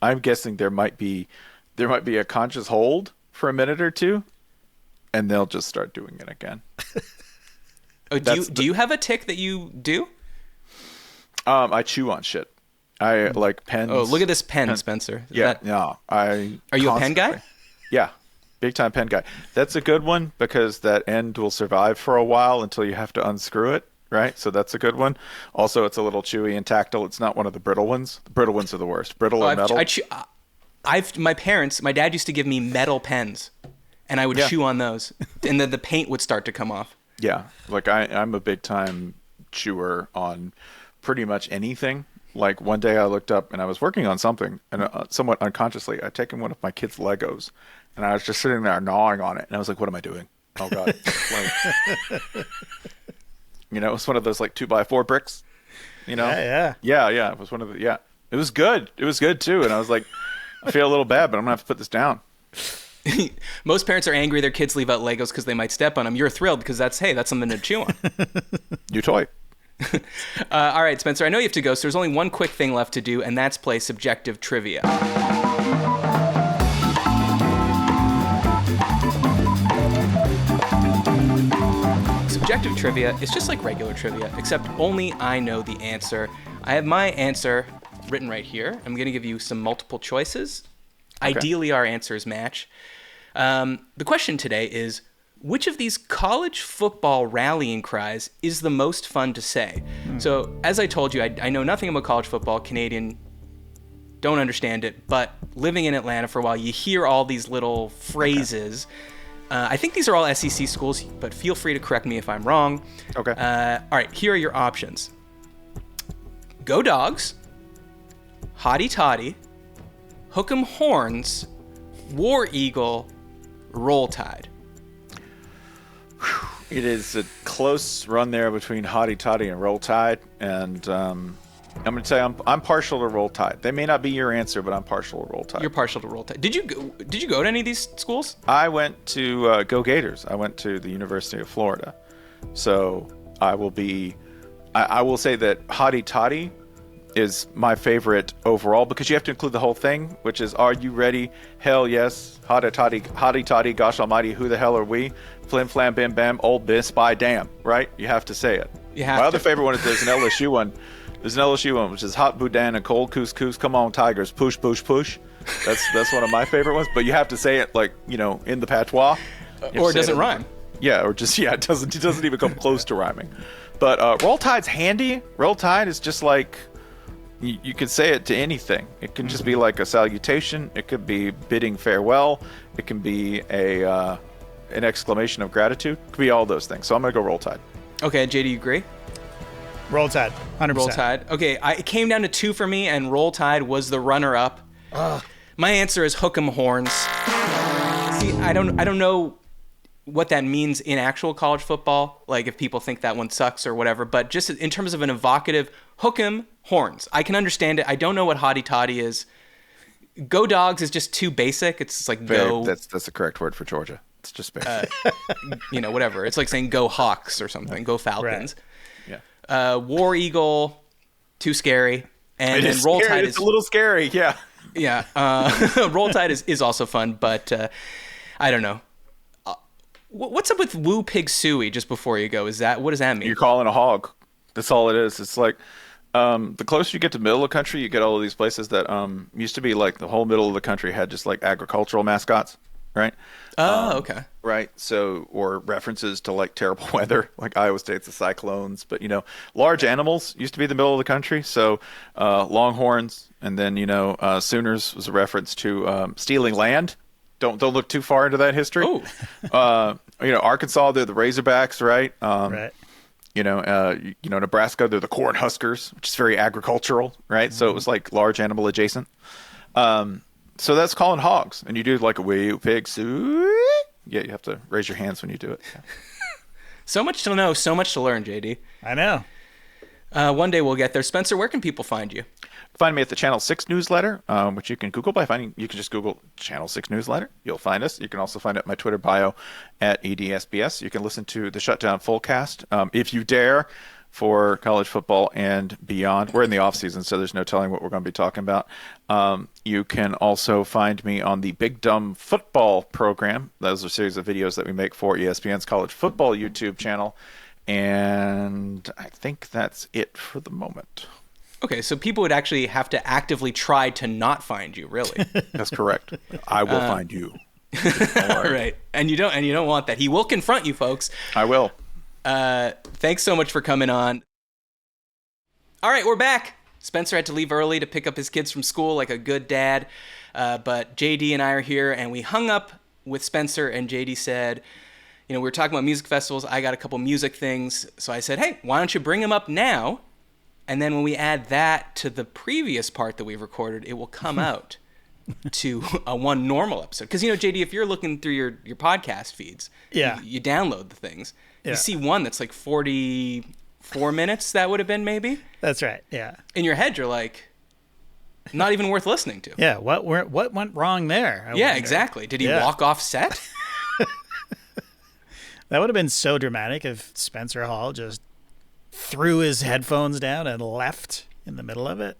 I'm guessing there might be a conscious hold for a minute or two, and they'll just start doing it again. Oh, do you have a tick that you do? I chew on shit. I like pens. Oh, look at this pen, Spencer. Yeah, Are you a pen guy? Yeah, big time pen guy. That's a good one because that end will survive for a while until you have to unscrew it, right? So that's a good one. Also, it's a little chewy and tactile. It's not one of the brittle ones. The brittle ones are the worst. Brittle or metal. My dad used to give me metal pens, and I would chew on those, and then the paint would start to come off. Yeah, like I'm a big time chewer on pretty much anything. Like one day I looked up and I was working on something, and somewhat unconsciously I'd taken one of my kids' Legos, and I was just sitting there gnawing on it, and I was like, "What am I doing? Oh God!" Like, it was one of those like 2x4 bricks. Yeah. It was one of the It was good. It was good too, and I was like, I feel a little bad, but I'm gonna have to put this down. Most parents are angry their kids leave out Legos because they might step on them. You're thrilled because that's something to chew on. New toy. All right, Spencer, I know you have to go, so there's only one quick thing left to do, and that's play subjective trivia. Subjective trivia is just like regular trivia, except only I know the answer. I have my answer written right here. I'm going to give you some multiple choices. Okay. Ideally, our answers match. The question today is, which of these college football rallying cries is the most fun to say? So, as I told you, I know nothing about college football. Canadian, don't understand it. But living in Atlanta for a while, you hear all these little phrases. Okay. I think these are all SEC schools, but feel free to correct me if I'm wrong. Okay. All right, here are your options. Go Dogs, Hotty Toddy, Hook 'em Horns, War Eagle, Roll Tide. It is a close run there between Hotty Toddy and Roll Tide, and I'm going to say I'm partial to Roll Tide. They may not be your answer, but I'm partial to Roll Tide. You're partial to Roll Tide. Did you go to any of these schools? I went to Go Gators. I went to the University of Florida, so I will say that Hotty Toddy is my favorite overall because you have to include the whole thing, which is, are you ready? Hell yes. Hotty toddy, gosh almighty, who the hell are we? Flim flam bim bam, old bis by damn, right? You have to say it. My other favorite one is there's an LSU one. There's an LSU one, which is hot boudin and cold couscous. Come on, Tigers, push, push, push. That's one of my favorite ones, but you have to say it like, in the patois. Or it doesn't rhyme. Yeah, or just, it doesn't even come close to rhyming. But Roll Tide's handy. Roll Tide is just like, you could say it to anything. It can just be like a salutation. It could be bidding farewell. It can be an exclamation of gratitude. It could be all those things. So I'm going to go Roll Tide. Okay, Jay, do you agree? Roll Tide, 100%. Roll Tide. Okay, it came down to 2 for me, and Roll Tide was the runner-up. My answer is Hook 'em Horns. See, I don't know what that means in actual college football, like if people think that one sucks or whatever, but just in terms of an evocative, Hook 'em Horns. I can understand it. I don't know what Hotty Toddy is. Go Dogs is just too basic. It's like go. That's the correct word for Georgia. It's just basic. Whatever. It's like saying go Hawks or something. Go Falcons. War Eagle, too scary. And then Roll scary. Tide It's a little scary, yeah. Yeah. Roll Tide is also fun, but I don't know. What's up with Woo Pig Suey just before you go? What does that mean? You're calling a hog. That's all it is. It's like the closer you get to middle of the country, you get all of these places that used to be like the whole middle of the country had just like agricultural mascots, right? Oh, okay. Right. So, or references to like terrible weather, like Iowa State's the cyclones. But, large animals used to be the middle of the country. So, longhorns, and then, Sooners was a reference to stealing land. Don't look too far into that history. Oh. Arkansas, they're the Razorbacks, right? Right. Nebraska, they're the Cornhuskers, which is very agricultural, right? Mm-hmm. So it was like large animal adjacent. So that's calling hogs, and you do like a wee pig. Yeah, you have to raise your hands when you do it. Yeah. So much to know, so much to learn, JD. I know. One day we'll get there. Spencer, where can people find you? Find me at the Channel 6 newsletter, which you can Google you can just Google Channel 6 newsletter. You'll find us. You can also find it at my Twitter bio at EDSBS. You can listen to the Shutdown Fullcast, if you dare, for college football and beyond. We're in the off season, so there's no telling what we're going to be talking about. You can also find me on the Big Dumb Football program. Those are a series of videos that we make for ESPN's college football YouTube channel. And I think that's it for the moment. Okay, so people would actually have to actively try to not find you, really. That's correct. I will find you. All right. And you don't want that. He will confront you, folks. I will. Thanks so much for coming on. All right, we're back. Spencer had to leave early to pick up his kids from school like a good dad. But JD and I are here, and we hung up with Spencer, and JD said, we were talking about music festivals. I got a couple music things. So I said, hey, why don't you bring him up now? And then when we add that to the previous part that we've recorded, it will come out to a one normal episode. Because, JD, if you're looking through your podcast feeds, you download the things. Yeah. You see one that's like 44 minutes, that would have been maybe. That's right, yeah. In your head, you're like, not even worth listening to. Yeah, what went wrong there? I wonder. Exactly. Did he walk off set? That would have been so dramatic if Spencer Hall just threw his headphones down and left in the middle of it.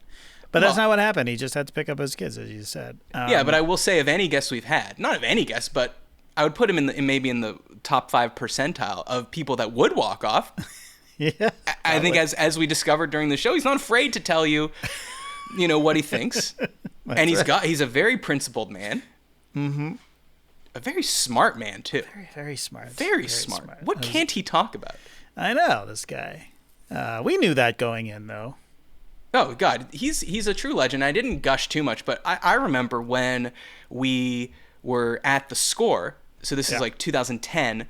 But that's not what happened. He just had to pick up his kids, as you said. Yeah, but I will say, of any guests we've had, not of any guests, but I would put him maybe in the top 5 percentile of people that would walk off. Yeah. I think as we discovered during the show, he's not afraid to tell you, what he thinks. And he's a very principled man. Mm-hmm. A very smart man, too. Very, very smart. Very smart. What can't he talk about? I know, this guy. We knew that going in, though. Oh, God. He's a true legend. I didn't gush too much, but I remember when we were at the Score, so this is like 2010,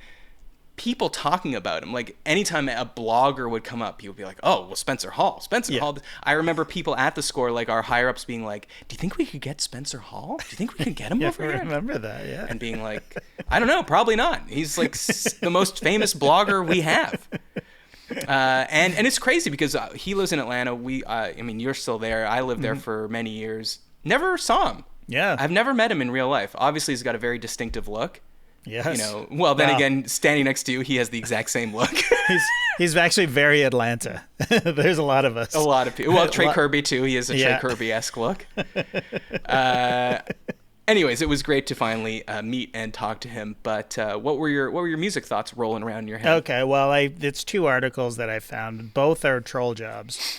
people talking about him. Like, anytime a blogger would come up, he would be like, oh, well, Spencer Hall. Hall. I remember people at the Score, like our higher-ups being like, do you think we could get Spencer Hall? Do you think we could get him over here? I remember that, yeah. And being like, I don't know, probably not. He's like the most famous blogger we have. And it's crazy because he lives in Atlanta. You're still there. I lived there for many years. Never saw him. Yeah. I've never met him in real life. Obviously, he's got a very distinctive look. Yes. Again, standing next to you, he has the exact same look. He's actually very Atlanta. There's a lot of us. A lot of people. Well, Trey Kirby, too. He has a Trey Kirby-esque look. Anyways, it was great to finally meet and talk to him. But what were your music thoughts rolling around in your head? Okay, well, it's 2 articles that I found. Both are troll jobs.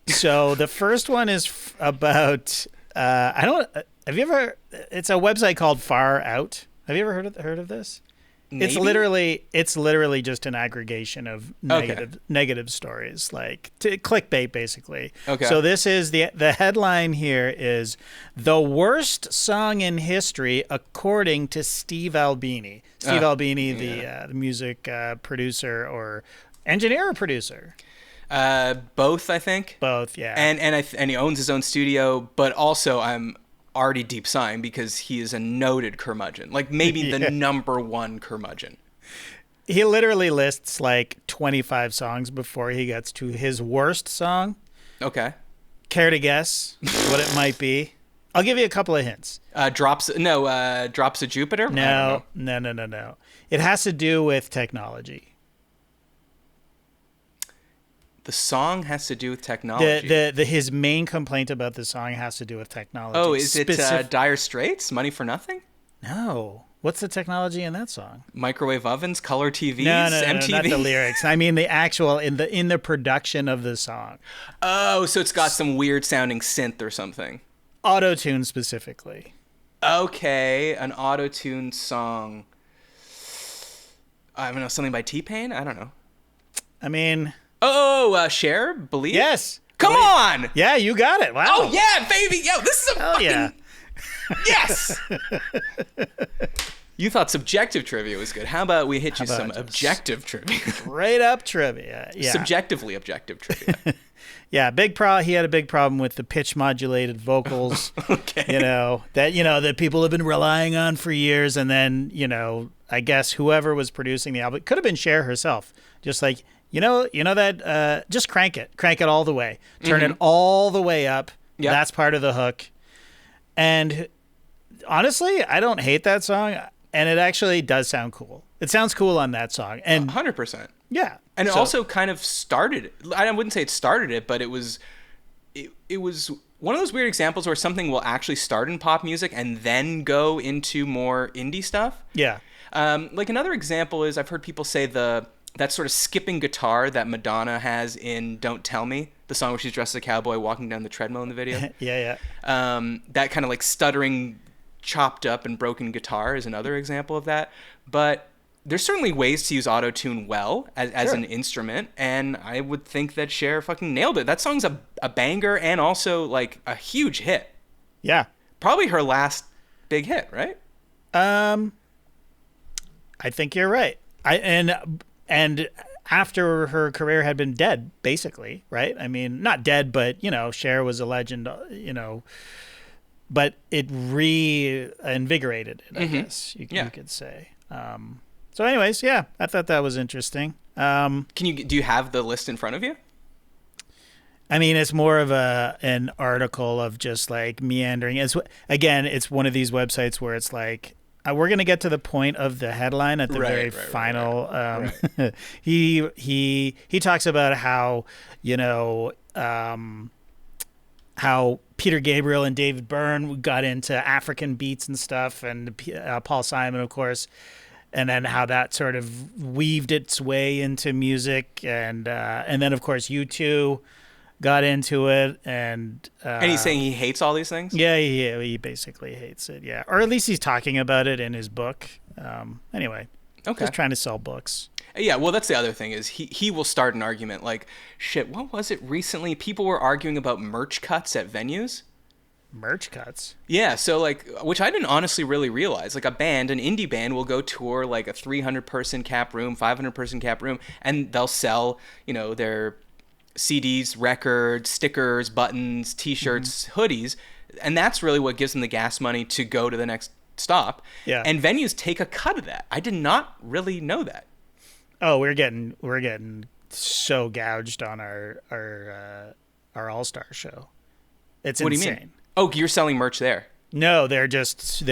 So the first one is about have you ever? It's a website called Far Out. Have you ever heard of this? Maybe? It's literally just an aggregation of negative stories, like clickbait, basically. Okay. So this is the headline here is the worst song in history according to Steve Albini. Steve Albini, the music producer or engineer or producer. Both, I think. Both, yeah. And he owns his own studio, but also I'm already deep sighing because he is a noted curmudgeon, like maybe the number one curmudgeon. He literally lists like 25 songs before he gets to his worst song. Okay. Care to guess what it might be? I'll give you a couple of hints. Drops of Jupiter? No. It has to do with technology. The song has to do with technology. His main complaint about the song has to do with technology. Oh, is it Dire Straits? Money for Nothing? No. What's the technology in that song? Microwave ovens, color TVs, No, MTV? not the lyrics. I mean the actual in the production of the song. Oh, so it's got some weird sounding synth or something. Auto-tune specifically. Okay, an auto-tune song. I don't know, something by T-Pain? I don't know. I mean... Cher? Believe? Yes. Come on! Yeah, you got it. Wow. Oh, yeah, baby! Yo, this is a Hell fucking... yeah. Yes! You thought subjective trivia was good. How about we hit you some objective trivia? Straight up trivia. Yeah. Subjectively objective trivia. Yeah, he had a big problem with the pitch modulated vocals. Okay. That people have been relying on for years, and then, I guess whoever was producing the album, it could have been Cher herself. Just like, that just crank it all the way. Turn it all the way up. Yep. That's part of the hook. And honestly, I don't hate that song, and it actually does sound cool. It sounds cool on that song. And 100%. Yeah. And it also kind of started, I wouldn't say it started it, but it was one of those weird examples where something will actually start in pop music and then go into more indie stuff. Yeah. Like another example is I've heard people say that sort of skipping guitar that Madonna has in Don't Tell Me, the song where she's dressed as a cowboy walking down the treadmill in the video. Yeah. That kind of like stuttering, chopped up and broken guitar is another example of that. But there's certainly ways to use auto-tune well as an instrument, and I would think that Cher fucking nailed it. That song's a banger and also like a huge hit. Yeah. Probably her last big hit, right? I think you're right. And after her career had been dead, basically, right? I mean, not dead, but, Cher was a legend, but it reinvigorated it, I guess you could say. So anyways, yeah, I thought that was interesting. Do you have the list in front of you? I mean, it's more of an article of just like meandering. It's one of these websites where it's like, we're going to get to the point of the headline at the very final. Right. He talks about how, how Peter Gabriel and David Byrne got into African beats and stuff, and Paul Simon, of course, and then how that sort of weaved its way into music, and then of course U2 got into it, and he's saying he hates all these things? Yeah, he basically hates it, yeah. Or at least he's talking about it in his book. Anyway, just trying to sell books. Yeah, well, that's the other thing is he will start an argument like, shit, what was it recently? People were arguing about merch cuts at venues. Merch cuts? Yeah, so like, which I didn't honestly really realize. Like an indie band will go tour like a 300-person cap room, 500-person cap room, and they'll sell, their CDs, records, stickers, buttons, T-shirts, hoodies, and that's really what gives them the gas money to go to the next stop. Yeah. And venues take a cut of that. I did not really know that. Oh, we're getting so gouged on our All-Star show. It's what insane. Do you mean? Oh, you're selling merch there? No, they're just.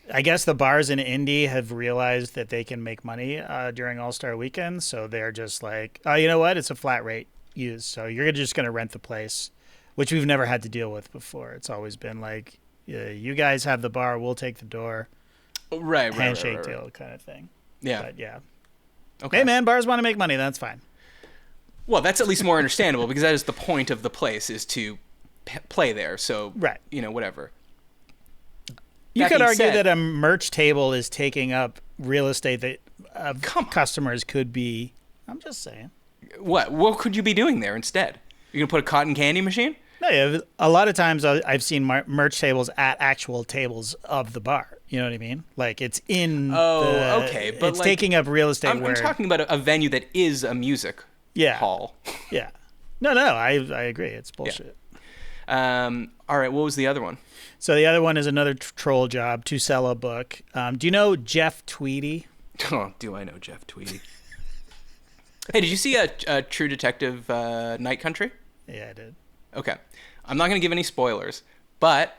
I guess the bars in Indy have realized that they can make money during All-Star Weekend, so they're just like, oh, you know what? It's a flat rate use, so you're just going to rent the place, which we've never had to deal with before. It's always been like, you guys have the bar, we'll take the door. Right. Handshake deal kind of thing. Yeah. But yeah. Okay. Hey, man, bars want to make money. That's fine. Well, that's at least more understandable because that is the point of the place is to play there. So, right. Whatever. You could argue that a merch table is taking up real estate that customers could be. I'm just saying. What could you be doing there instead? You're going to put a cotton candy machine? No, yeah. A lot of times I've seen merch tables at actual tables of the bar. You know what I mean? Like it's in. Oh, okay. But it's taking up real estate. I'm talking about a venue that is a music hall. Yeah. No, I agree. It's bullshit. Yeah. All right. What was the other one? So the other one is another troll job to sell a book. Do you know Jeff Tweedy? Oh, do I know Jeff Tweedy? Hey, did you see a True Detective Night Country? Yeah, I did. Okay. I'm not going to give any spoilers, but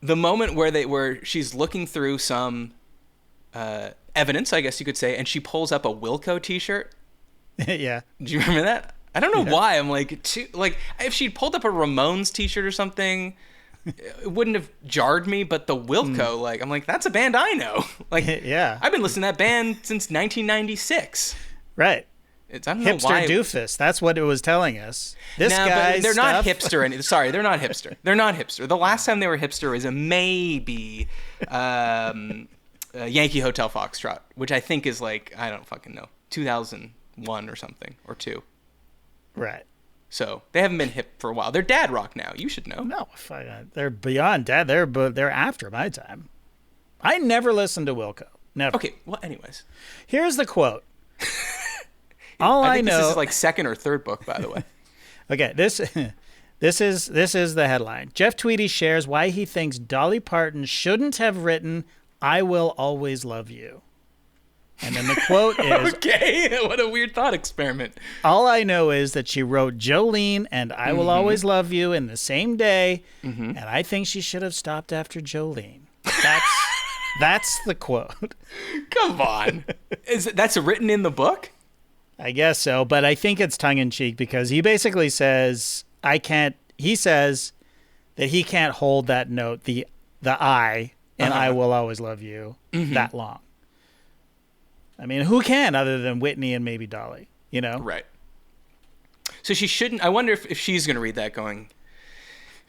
the moment where she's looking through some evidence, I guess you could say, and she pulls up a Wilco t-shirt. Yeah. Do you remember that? I don't know why. I'm like, if she'd pulled up a Ramones t-shirt or something, it wouldn't have jarred me. But the Wilco, like, I'm like, that's a band I know. Like, Yeah. I've been listening to that band since 1996. Right. I don't know Hipster why. doofus. That's what it was telling us. This Nah, guy's but they're not stuff- hipster. Sorry, they're not hipster. They're not hipster. The last time they were hipster was maybe Yankee Hotel Foxtrot, which I think is like, I don't fucking know, 2001 or something, or 2. Right. So they haven't been hip for a while. They're dad rock now. You should know. No, they're beyond dad. They're after my time. I never listened to Wilco. Never. Okay. Well, anyways, Here's the quote. All I I think know. this is like second or third book, by the way. Okay, this is the headline. Jeff Tweedy shares why he thinks Dolly Parton shouldn't have written "I Will Always Love You." And then the quote is, Okay. What a weird thought experiment. "All I know is that she wrote Jolene and I Will Always Love You in the same day, and I think she should have stopped after Jolene." That's the quote. Come on. That's written in the book? I guess so, but I think it's tongue in cheek because he basically says he says that he can't hold that note, the I and I Will Always Love You that long. I mean, who can other than Whitney and maybe Dolly, you know? Right. So she shouldn't. I wonder if she's going to read that going,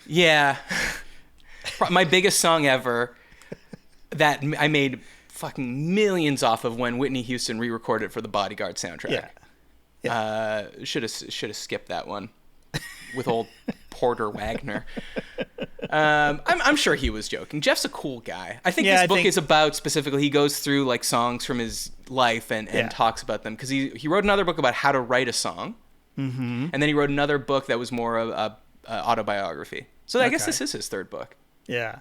yeah, my biggest song ever that I made fucking millions off of when Whitney Houston re-recorded it for the Bodyguard soundtrack. Yeah. Should have skipped that one with old Porter Wagner. I'm sure he was joking. Jeff's a cool guy. I think this book is about specifically, he goes through like songs from his life and talks about them because he wrote another book about how to write a song, and then he wrote another book that was more of a autobiography. So I guess this is his third book. Yeah.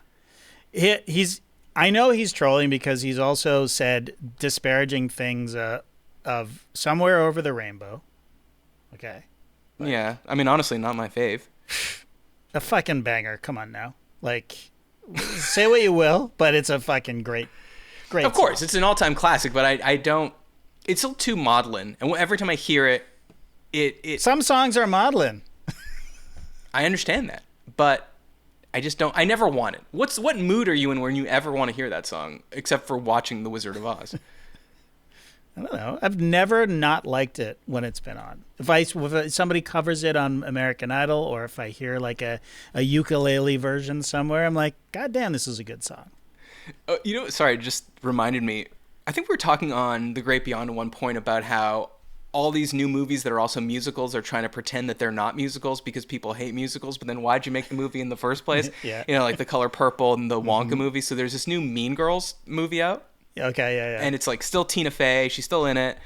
I know he's trolling because he's also said disparaging things of Somewhere Over the Rainbow. Okay. Yeah. I mean, honestly, not my fave. A fucking banger. Come on now. Like, say what you will, but it's a fucking great Of course, it's an all-time classic, but I don't... It's still too maudlin. And every time I hear it, it Some songs are maudlin. I understand that, but I just don't... I never want it. What mood are you in when you ever want to hear that song, except for watching The Wizard of Oz? I don't know. I've never not liked it when it's been on. If somebody covers it on American Idol, or if I hear like a ukulele version somewhere, I'm like, God damn, this is a good song. Sorry, it just reminded me. I think we were talking on The Great Beyond at one point about how all these new movies that are also musicals are trying to pretend that they're not musicals because people hate musicals. But then why'd you make the movie in the first place? Yeah. Like The Color Purple and the Wonka movie. So there's this new Mean Girls movie out. Okay, yeah. And it's like still Tina Fey. She's still in it.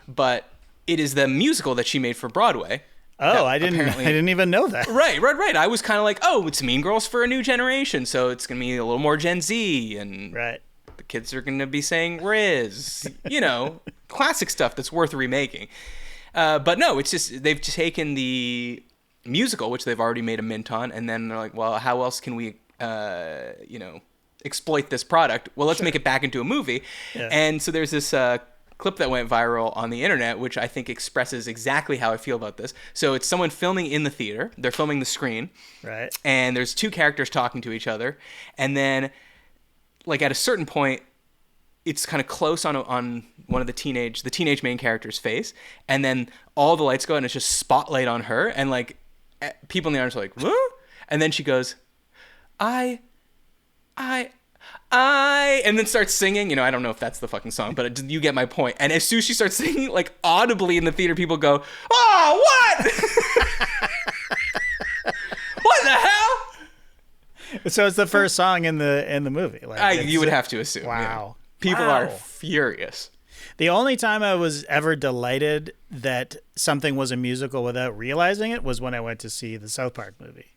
But it is the musical that she made for Broadway. Oh, I didn't even know that. Right. I was kind of like, oh, it's Mean Girls for a new generation. So it's going to be a little more Gen Z. And right. The kids are going to be saying Riz. Classic stuff that's worth remaking. But no, it's just they've taken the musical, which they've already made a mint on. And then they're like, well, how else can we, exploit this product? Well, let's make it back into a movie. Yeah. And so there's this clip that went viral on the internet, which I think expresses exactly how I feel about this. So it's someone filming in the theater. They're filming the screen. Right. And there's two characters talking to each other. And then, like, at a certain point, it's kind of close on one of the teenage main character's face. And then all the lights go and it's just spotlight on her. And, like, people in the audience are like, what? And then she goes, I, and then starts singing. I don't know if that's the fucking song, but you get my point. And as soon as she starts singing, like audibly in the theater, people go, "Oh, what? What the hell?" So it's the first song in the movie. Like you would have to assume. Wow. People are furious. The only time I was ever delighted that something was a musical without realizing it was when I went to see the South Park movie.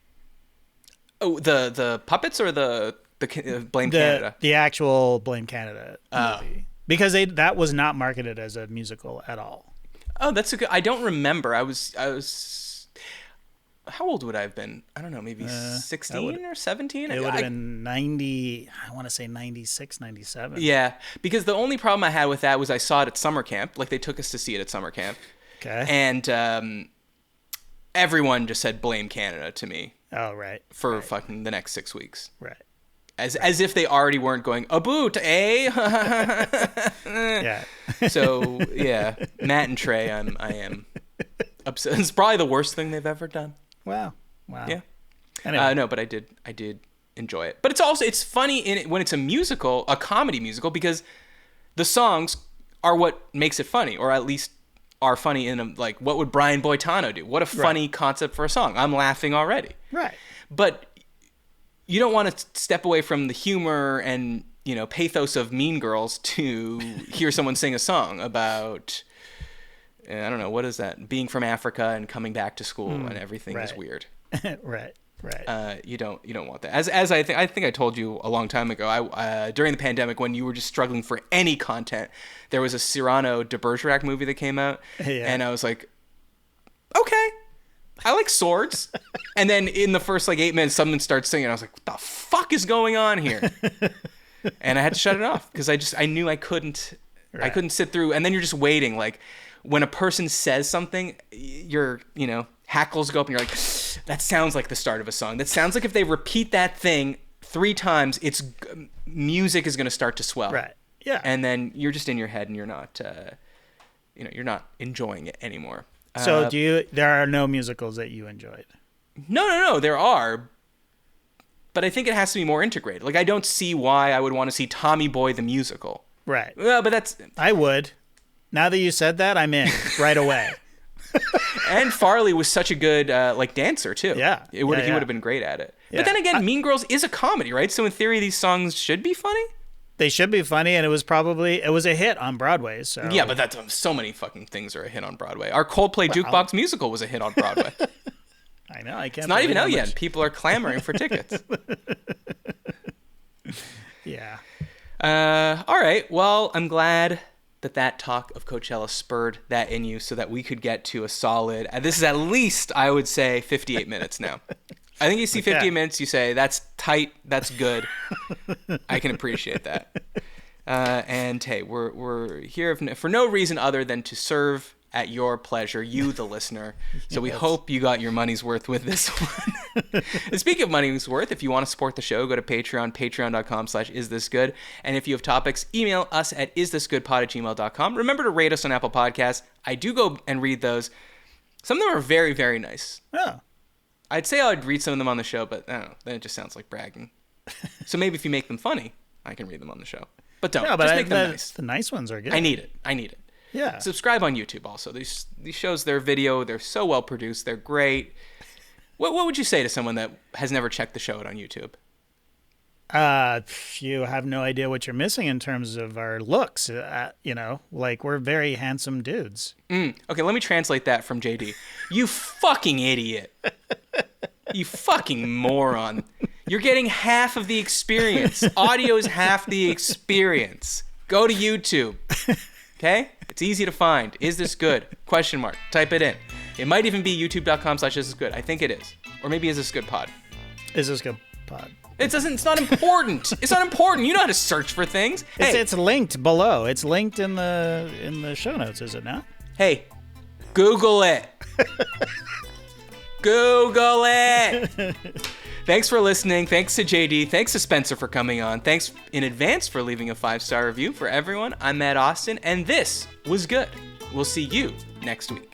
Oh, the puppets or the Blame Canada? The actual Blame Canada movie. Because that was not marketed as a musical at all. Oh, that's a good... I don't remember. I was... How old would I have been? I don't know, maybe 16 or 17? It would have been 90... I want to say 96, 97. Yeah, because the only problem I had with that was I saw it at summer camp. Like, they took us to see it at summer camp. Okay. And everyone just said blame Canada to me Oh, right. for fucking the next 6 weeks. Right. As if they already weren't going, a boot, eh? Yeah. So, yeah, Matt and Trey, I am upset. It's probably the worst thing they've ever done. Wow. Yeah. Anyway. No, but I did enjoy it. But it's funny when it's a comedy musical, because the songs are what makes it funny, or at least are funny in like, what would Brian Boitano do? What a funny concept for a song. I'm laughing already. Right. But you don't want to step away from the humor and, pathos of Mean Girls to hear someone sing a song about, I don't know, what is that? Being from Africa and coming back to school and everything is weird. Right. You don't want that. As I think I told you a long time ago, during the pandemic, when you were just struggling for any content, there was a Cyrano de Bergerac movie that came out, and I was like, okay, I like swords. And then in the first 8 minutes, someone starts singing. I was like, what the fuck is going on here? And I had to shut it off because I knew I couldn't. I couldn't sit through. And then you're just waiting. Like when a person says something, your hackles go up and you're like, that sounds like the start of a song. That sounds like if they repeat that thing 3 times, music is going to start to swell. Right. Yeah. And then you're just in your head and you're not, you're not enjoying it anymore. So there are no musicals that you enjoyed? No, there are. But I think it has to be more integrated. Like, I don't see why I would want to see Tommy Boy the musical. Right. Well, but that's... I would. Now that you said that, I'm in right away. And Farley was such a good dancer too. Yeah. He would have been great at it. Yeah. But then again, Mean Girls is a comedy, right? So in theory, these songs should be funny. They should be funny, and it was a hit on Broadway. So yeah, but that's so many fucking things are a hit on Broadway. Our Coldplay Jukebox musical was a hit on Broadway. I know. I can't. It's not even out yet. People are clamoring for tickets. Yeah. All right. Well, I'm glad that talk of Coachella spurred that in you so that we could get to a solid, this is at least, I would say, 58 minutes now. I think you see 58 minutes, you say, that's tight, that's good. I can appreciate that. And hey, we're here for no reason other than to serve at your pleasure, you the listener. So we hope you got your money's worth with this one. And speaking of money's worth, if you want to support the show, go to Patreon, patreon.com/isthisgood. And if you have topics, email us at isthisgoodpod@gmail.com. Remember to rate us on Apple Podcasts. I do go and read those. Some of them are very, very nice. Oh. I'd say I'd read some of them on the show, but I don't know. Then it just sounds like bragging. So maybe if you make them funny, I can read them on the show. But don't. Yeah, but just make them nice. The nice ones are good. I need it. Yeah. Subscribe on YouTube also. These shows, their video, they're so well produced. They're great. What would you say to someone that has never checked the show out on YouTube? You have no idea what you're missing in terms of our looks. We're very handsome dudes. Okay, let me translate that from JD. You fucking idiot. You fucking moron. You're getting half of the experience. Audio is half the experience. Go to YouTube. Okay? It's easy to find. Is this good? ? Type it in. It might even be youtube.com/isthisgood. I think it is. Or maybe is this good pod. Is this good pod? It's not important. It's not important. You know how to search for things. It's linked below. It's linked in the show notes, is it not? Hey, Google it. Google it. Thanks for listening. Thanks to JD. Thanks to Spencer for coming on. Thanks in advance for leaving a 5-star review for everyone. I'm Matt Austin, and this was good. We'll see you next week.